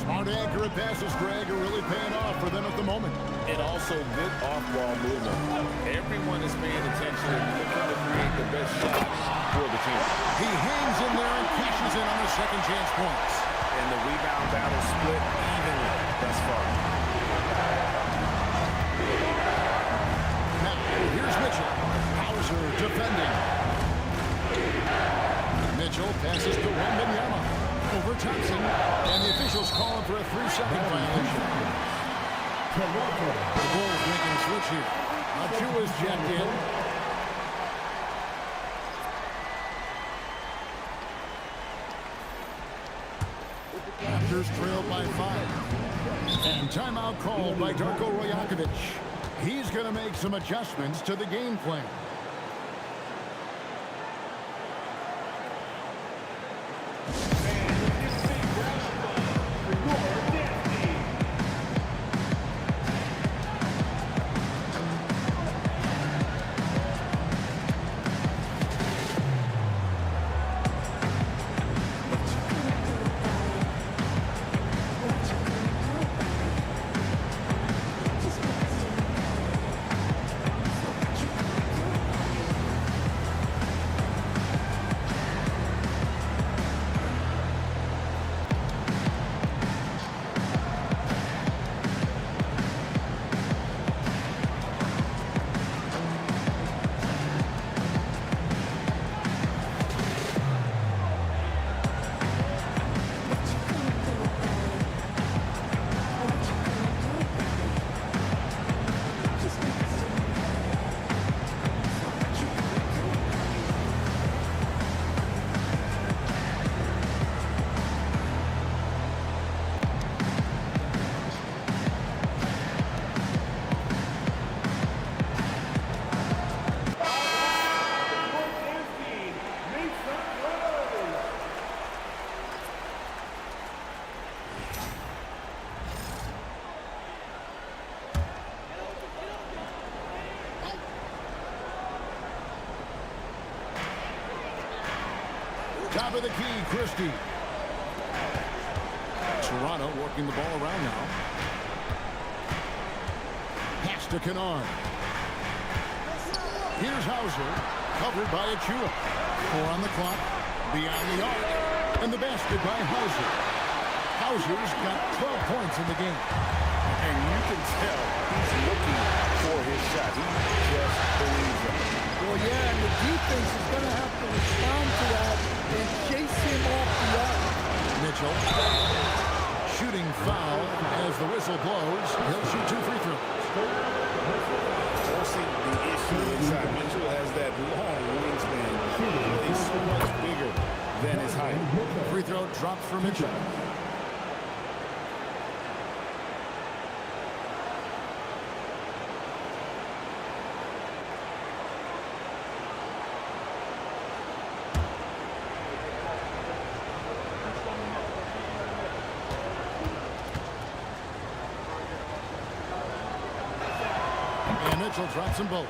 Smart, accurate passes, Greg, are really paying off for them at the moment. And also good off-ball movement. Everyone is paying attention and looking to create the best shot for the team. He hangs in there and cashes in on the second chance points. And the rebound battle split evenly thus far. Now, here's Mitchell. Hauser defending. Mitchell passes to Wembanyama. Over Thompson, and the officials calling for a 3-second violation. The Bulls making a switch here. Achua's checked in. Raptors trailed by 5. And timeout called by Darko Rajakovic. He's going to make some adjustments to the game plan. Top of the key, Christie. Toronto working the ball around now. Pass to Kennard. Here's Hauser, covered by Achua. 4 on the clock, beyond the arc, and the basket by Hauser. Hauser's got 12 points in the game. And you can tell he's looking for his shot. He just believes it. Well, yeah, and the defense is going to have to respond to that and chase him off the arc. Mitchell, shooting foul as the whistle blows. He'll shoot 2 free throws. Forcing the issue inside. Mitchell has that long wingspan. He's so much bigger than his height. Free throw dropped for Mitchell. And Mitchell drops them both.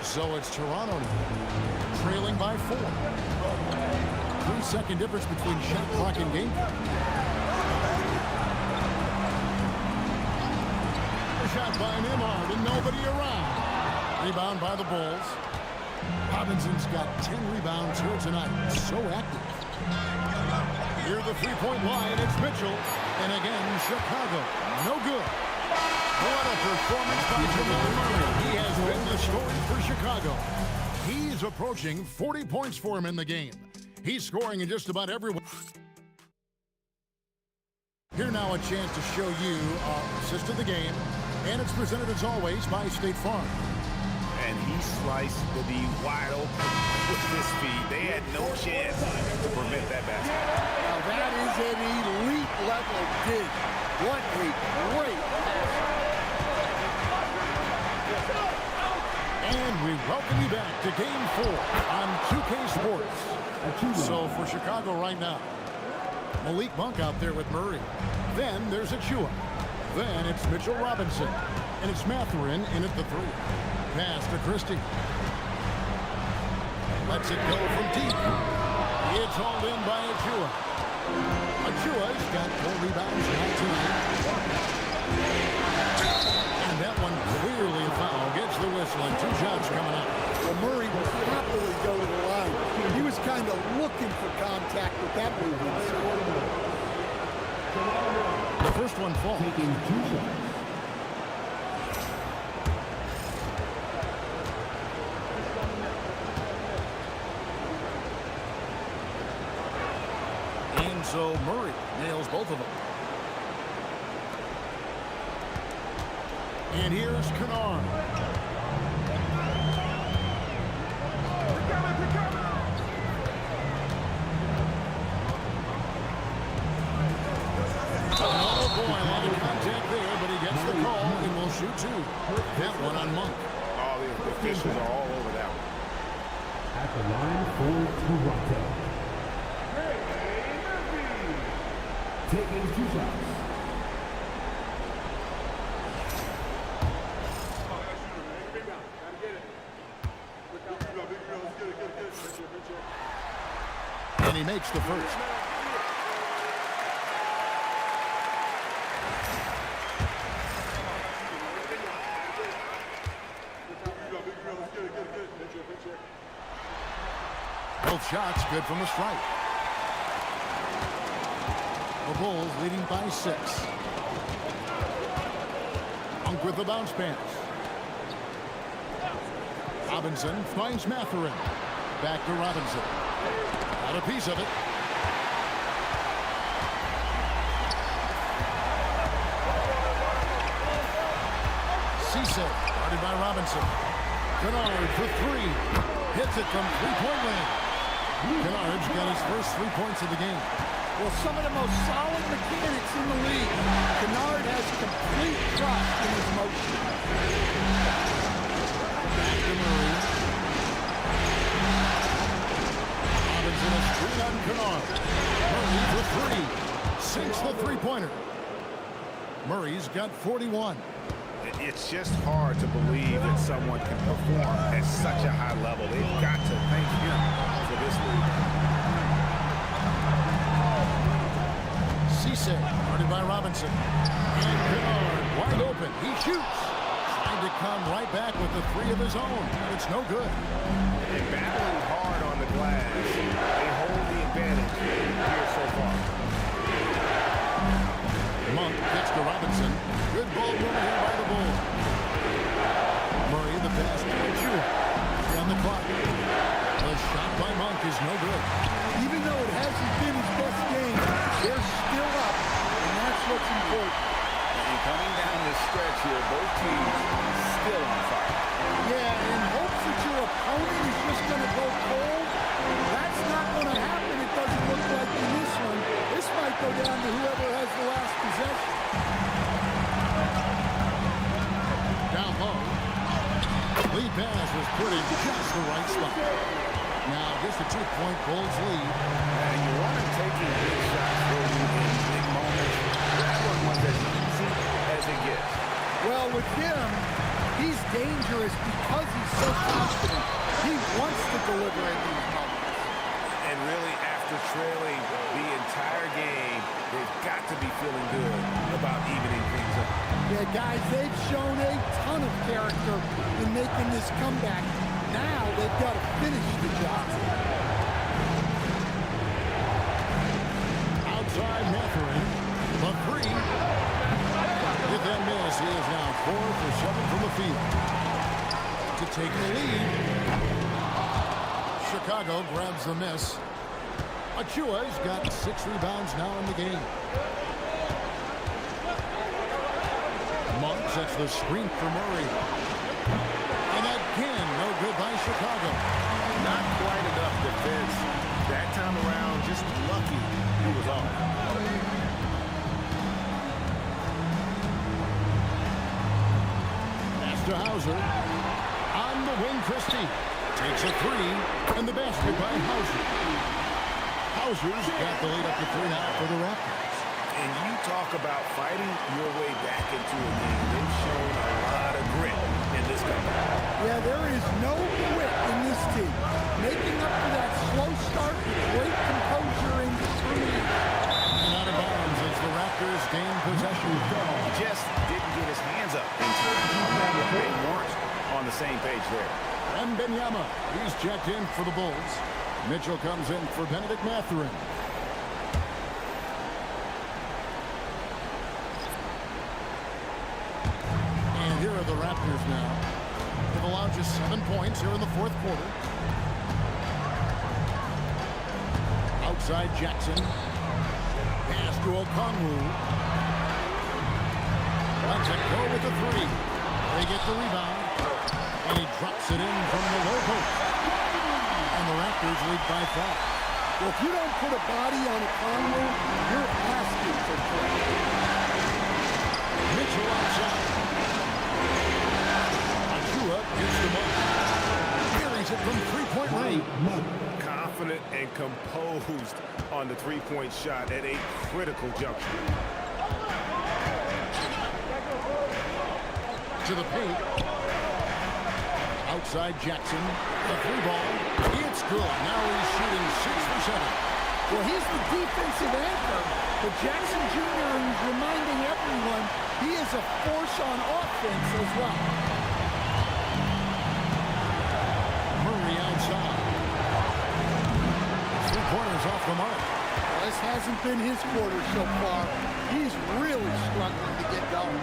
So it's Toronto now, trailing by 4. 3-second difference between shot clock and game clock. Shot by Nimard and nobody around. Rebound by the Bulls. Robinson's got 10 rebounds here tonight. So active. Near the three-point line, it's Mitchell. And again, Chicago. No good. What a performance by Jamal Murray. He has been the story for Chicago. He's approaching 40 points for him in the game. He's scoring in just about every one. Here now a chance to show you our assist of the game. And it's presented as always by State Farm. And he sliced the D wide open with his feet. They had no chance to prevent that basket. Now that is an elite level dig. What a great pass. And we welcome you back to Game 4 on 2K Sports. So for Chicago right now, Malik Monk out there with Murray. Then there's Achua. Then it's Mitchell Robinson. And it's Mathurin in at the 3. Pass to Christie. Lets it go from deep. It's hauled in by Achua. Achua's got 4 rebounds now tonight. And that one clearly a foul. Gets the whistle and 2 shots coming up. Well, Murray will happily go to the line. He was kind of looking for contact with that movement. The first one falls. Taking 2 shots. And so Murray nails both of them. And here's Kennard. Oh boy, a lot of contact there, but he gets the call and will shoot 2. That one on Monk. All the officials are all over that one. At the line for Toronto. Taking 2 shots. And he makes the first. Both shots good from the stripe. The Bulls leading by 6. Monk with the bounce pass. Robinson finds Mathurin. Back to Robinson. Got a piece of it. Cecil, guarded by Robinson. Kennard for 3. Hits it from three-point range. Kennard's got his first 3 points of the game. Well, some of the most solid mechanics in the league. Kennard has complete trust in his motion. Back to Murray. Robinson a screen on Kennard. Murray for 3. Sinks the three-pointer. Murray's got 41. It's just hard to believe that someone can perform at such a high level. They've got to thank him for this lead. Cisse, guarded by Robinson. And Bernard, wide open. He shoots. Trying to come right back with the three of his own. It's no good. They're battling hard on the glass. They hold the advantage here so far. Monk gets to Robinson. Good ball movement here by the Bulls. Murray, the pass to Achua. On the clock. The shot by Monk is no good. Even though it hasn't been his best game, they're still up, and that's what's important. And coming down the stretch here, both teams still on fire. Yeah, and hopes that your opponent is just going to go cold. That's not going to happen. It doesn't look like in this one. This might go down to whoever has the last possession. Down low. Lead pass was put in just the right spot. Now just a 2-point Bulls lead. And you want him taking big shots for you in big moments. That one was as easy as it gets. Well, with him, he's dangerous because he's so confident. He wants to deliver in these moments. And really, after trailing the entire game, they've got to be feeling good about evening things up. Yeah, guys, they've shown a ton of character in making this comeback. Now they've got to finish the job. Outside Matherin. The three. With that miss, he is now 4 for 7 from the field. To take the lead. Chicago grabs the miss. Achua's got 6 rebounds now in the game. Monk sets the screen for Murray. And again, no good by Chicago. Not quite enough defense. That time around, just lucky he was off. Pass to Hauser. On the wing, Christie. Takes a three. And the basket by Hauser. Hauser's got the lead up to 3 now for the Raptors. And you talk about fighting your way back into a game. They've shown a lot of grit in this comeback. Yeah, there is no quit in this team. Making up for that slow start with great composure and determination. And out of bounds as the Raptors gain possession. He just didn't get his hands up in time. They weren't on the same page there. And Benyama, he's checked in for the Bulls. Mitchell comes in for Benedict Matherin. And here are the Raptors now. They've allowed just 7 points here in the fourth quarter. Outside Jackson. Pass to Okongwu. Lets it go with the three. They get the rebound. And he drops it in from the low post. And the Raptors lead by 5. Well, if you don't put a body on a Conway, you're asking for trouble. Mitchell outside. Achua gets the ball. Carries it from three-point range. Confident and composed on the three-point shot at a critical juncture. To the paint. Outside Jackson. The three ball. It's good. Now he's shooting 6 for 7. Well, he's the defensive anchor, but Jackson Jr. is reminding everyone he is a force on offense as well. Murray outside. 3-pointers off the mark. Well, this hasn't been his quarter so far. He's really struggling to get going.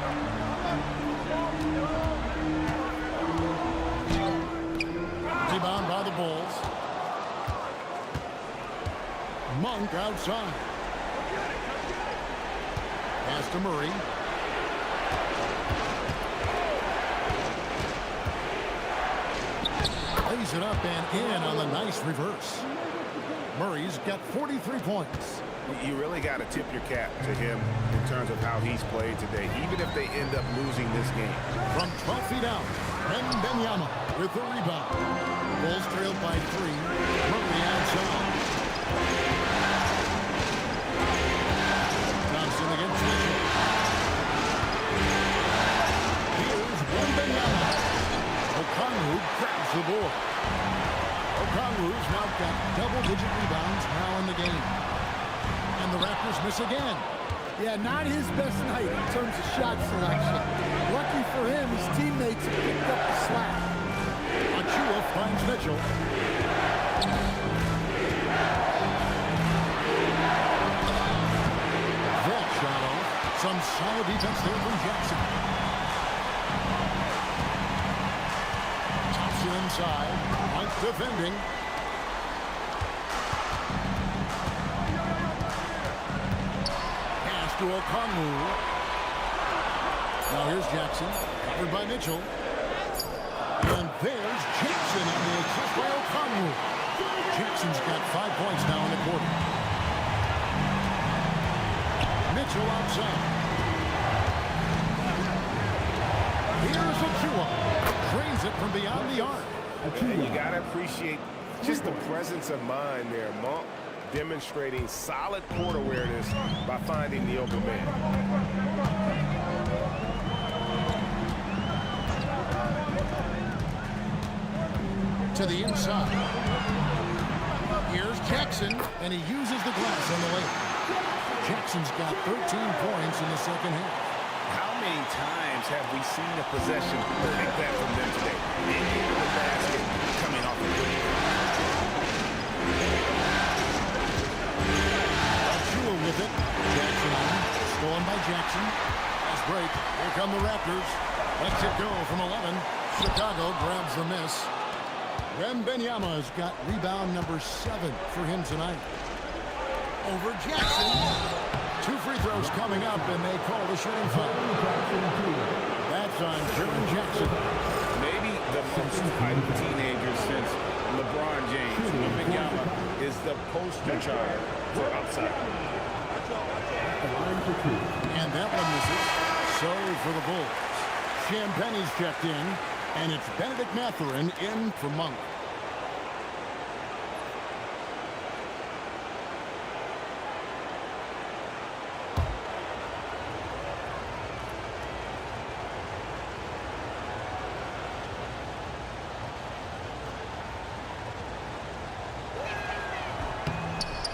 Rebound by the Bulls. Monk outside. Pass to Murray. Lays it up and in on the nice reverse. Murray's got 43 points. You really got to tip your cap to him in terms of how he's played today, even if they end up losing this game. From 12 feet out, Benyama with the rebound. Bulls trailed by 3. Murray outside. Thompson against Mitchell. Here's got double-digit rebounds now in the game. And the Raptors miss again. Yeah, not his best night in terms of shot selection. Lucky for him, his teammates have picked up the slack. Achua finds Mitchell. That shot off. Some solid defense there from Jackson. Thompson inside. White defending. Pass to Okongwu. Now here's Jackson. Covered by Mitchell. And there's Jackson on the assist by Okongwu. Jackson's got 5 points now in the quarter. Mitchell outside. Here's Achua. Drains it from beyond the arc. And you got to appreciate just the presence of mind there. Monk demonstrating solid court awareness by finding the open man. To the inside. Here's Jackson, and he uses the glass on the layup. Jackson's got 13 points in the second half. How many times have we seen a possession like that from them today? Into the basket, coming off the break. Achua with it. Jackson on. Stolen by Jackson. Nice break. Here come the Raptors. Lets it go from 11. Chicago grabs the miss. Wembanyama's got rebound number 7 for him tonight. Over Jackson. 2 free throws coming up, and they call the shooting foul. That's on Jaren Jackson. Maybe the most hyped teenager since LeBron James. Wembanyama is the poster child for upside. And that one misses. So for the Bulls. Champagne's checked in, and it's Benedict Mathurin in for Monk.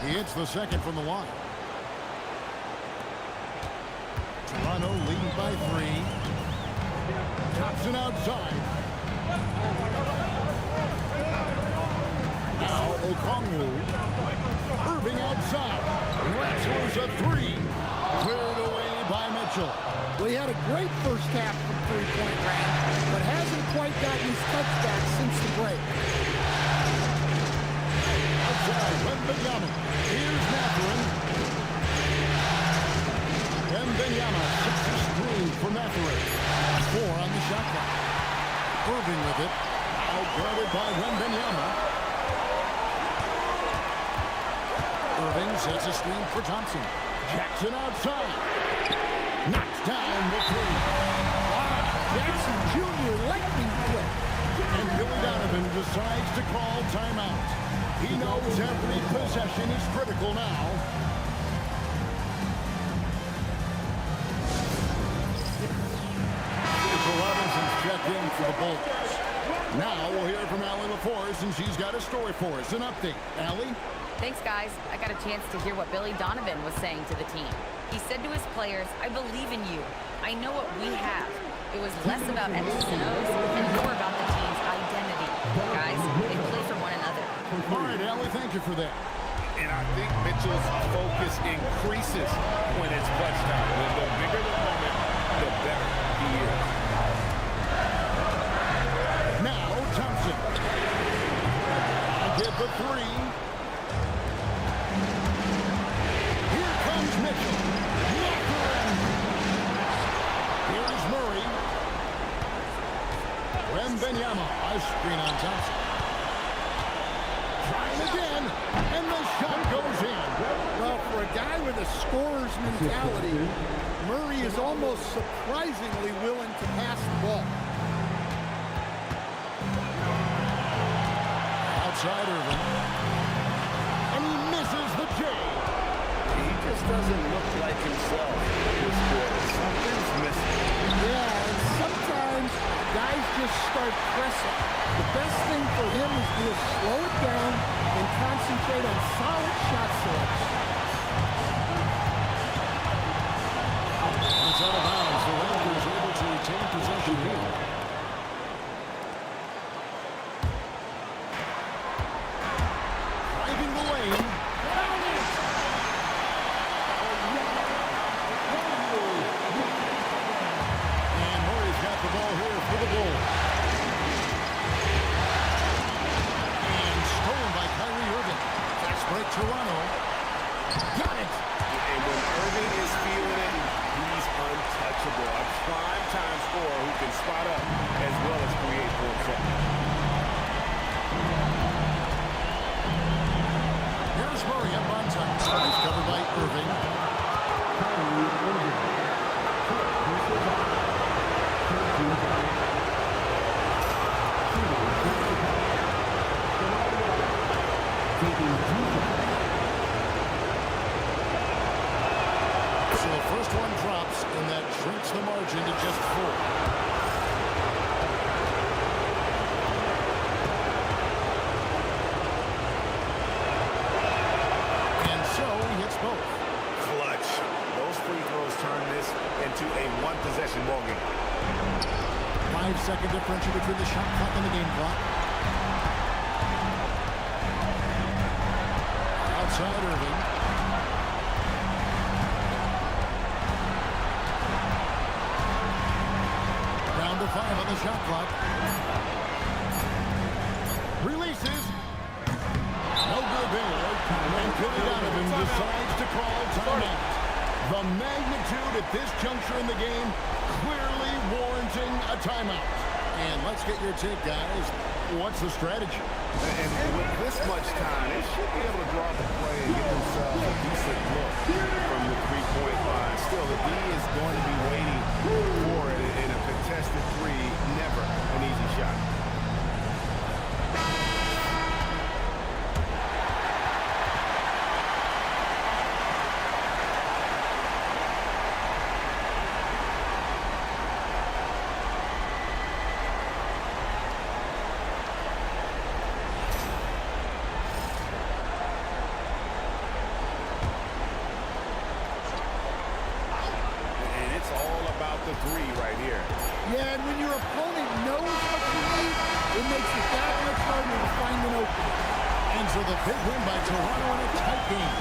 He hits the second from the line. Toronto lead by 3. Thompson outside. Now Okongwu. Irving outside. Wrestles a 3. Cleared away by Mitchell. Well, he had a great first half from three-point range, but hasn't quite gotten his touchback since the break. Outside, Wembanyama. Here's Mathurin. Wembanyama, 6-3 for Mathurin. 4 on the shot clock. Irving with it. Now guarded by Wembanyama. Irving sets a screen for Thompson. Jackson outside. Knocks down the 3. Wow, Jackson Jr. lightning quick. And Billy Donovan decides to call timeout. He knows every possession is critical now. Robinson's checked in for the Bulls. Now we'll hear from Allie LaForce, and she's got a story for us. An update. Allie? Thanks, guys. I got a chance to hear what Billy Donovan was saying to the team. He said to his players, I believe in you. I know what we have. It was less about X's and O's and more about the team's identity. Guys, they play for one another. All right, Allie, thank you for that. And I think Mitchell's focus increases when it's clutch time. The bigger the moment, the better he is. Now, Thompson. I'll get the 3. Here comes Mitchell. Here's Murray. Wembanyama. A screen on Thompson. Trying again, and the shot goes in. Well, for a guy with a scorer's mentality, Murray is almost surprisingly willing to pass the ball. Outside Irving. And he misses the J. He just doesn't look like himself this quarter. Something's missing. Yeah, and sometimes guys just start pressing. The best thing for him is to just slow it down and concentrate on solid shot selection. It's out of bounds. The Raptors able to retain possession here. Driving the lane. And Murray's got the ball here for the Bulls. And stolen by Kyrie Irving. Fast break, Toronto. Got it. And when Irving is feeling it, he's untouchable. A prime-time scorer who can spot up as well as create for himself. Here's Murray up on top. He's covered by Irving. So the first one drops, and that shrinks the margin to just 4. And so he hits both. Clutch. Those free throws turn this into a one-possession ballgame. 5-second differential between the shot clock and the game clock. Outside Irving. Down to 5 on the shot clock. Releases. No good there. And Billy Donovan decides to call timeout. The magnitude at this juncture in the game clearly warranting a timeout. And let's get your take, guys. What's the strategy? And with this much time, they should be able to draw the play and get themselves a decent look from the three-point line. Still, the D is going to be waiting for it in a contested three. Never an easy shot. The three right here. Yeah, and when your opponent knows what you need, it makes it that much harder to find an opening. And so the big win by Toronto in a tight game.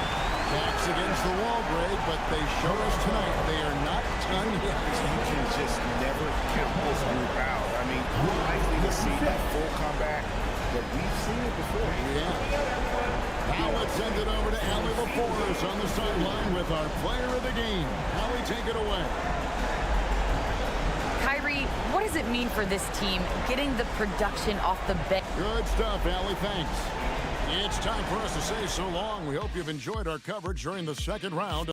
Backs against the wall, Greg, but they show us tonight they are not done yet. You can just never count this group out. I mean, we're likely to see a full comeback, but we've seen it before. Yeah. Now let's send it over to Allie LaForce on the sideline with our player of the game. Allie, take it away. Kyrie, what does it mean for this team getting the production off the bench? Good stuff, Allie. Thanks. It's time for us to say so long. We hope you've enjoyed our coverage during the second round.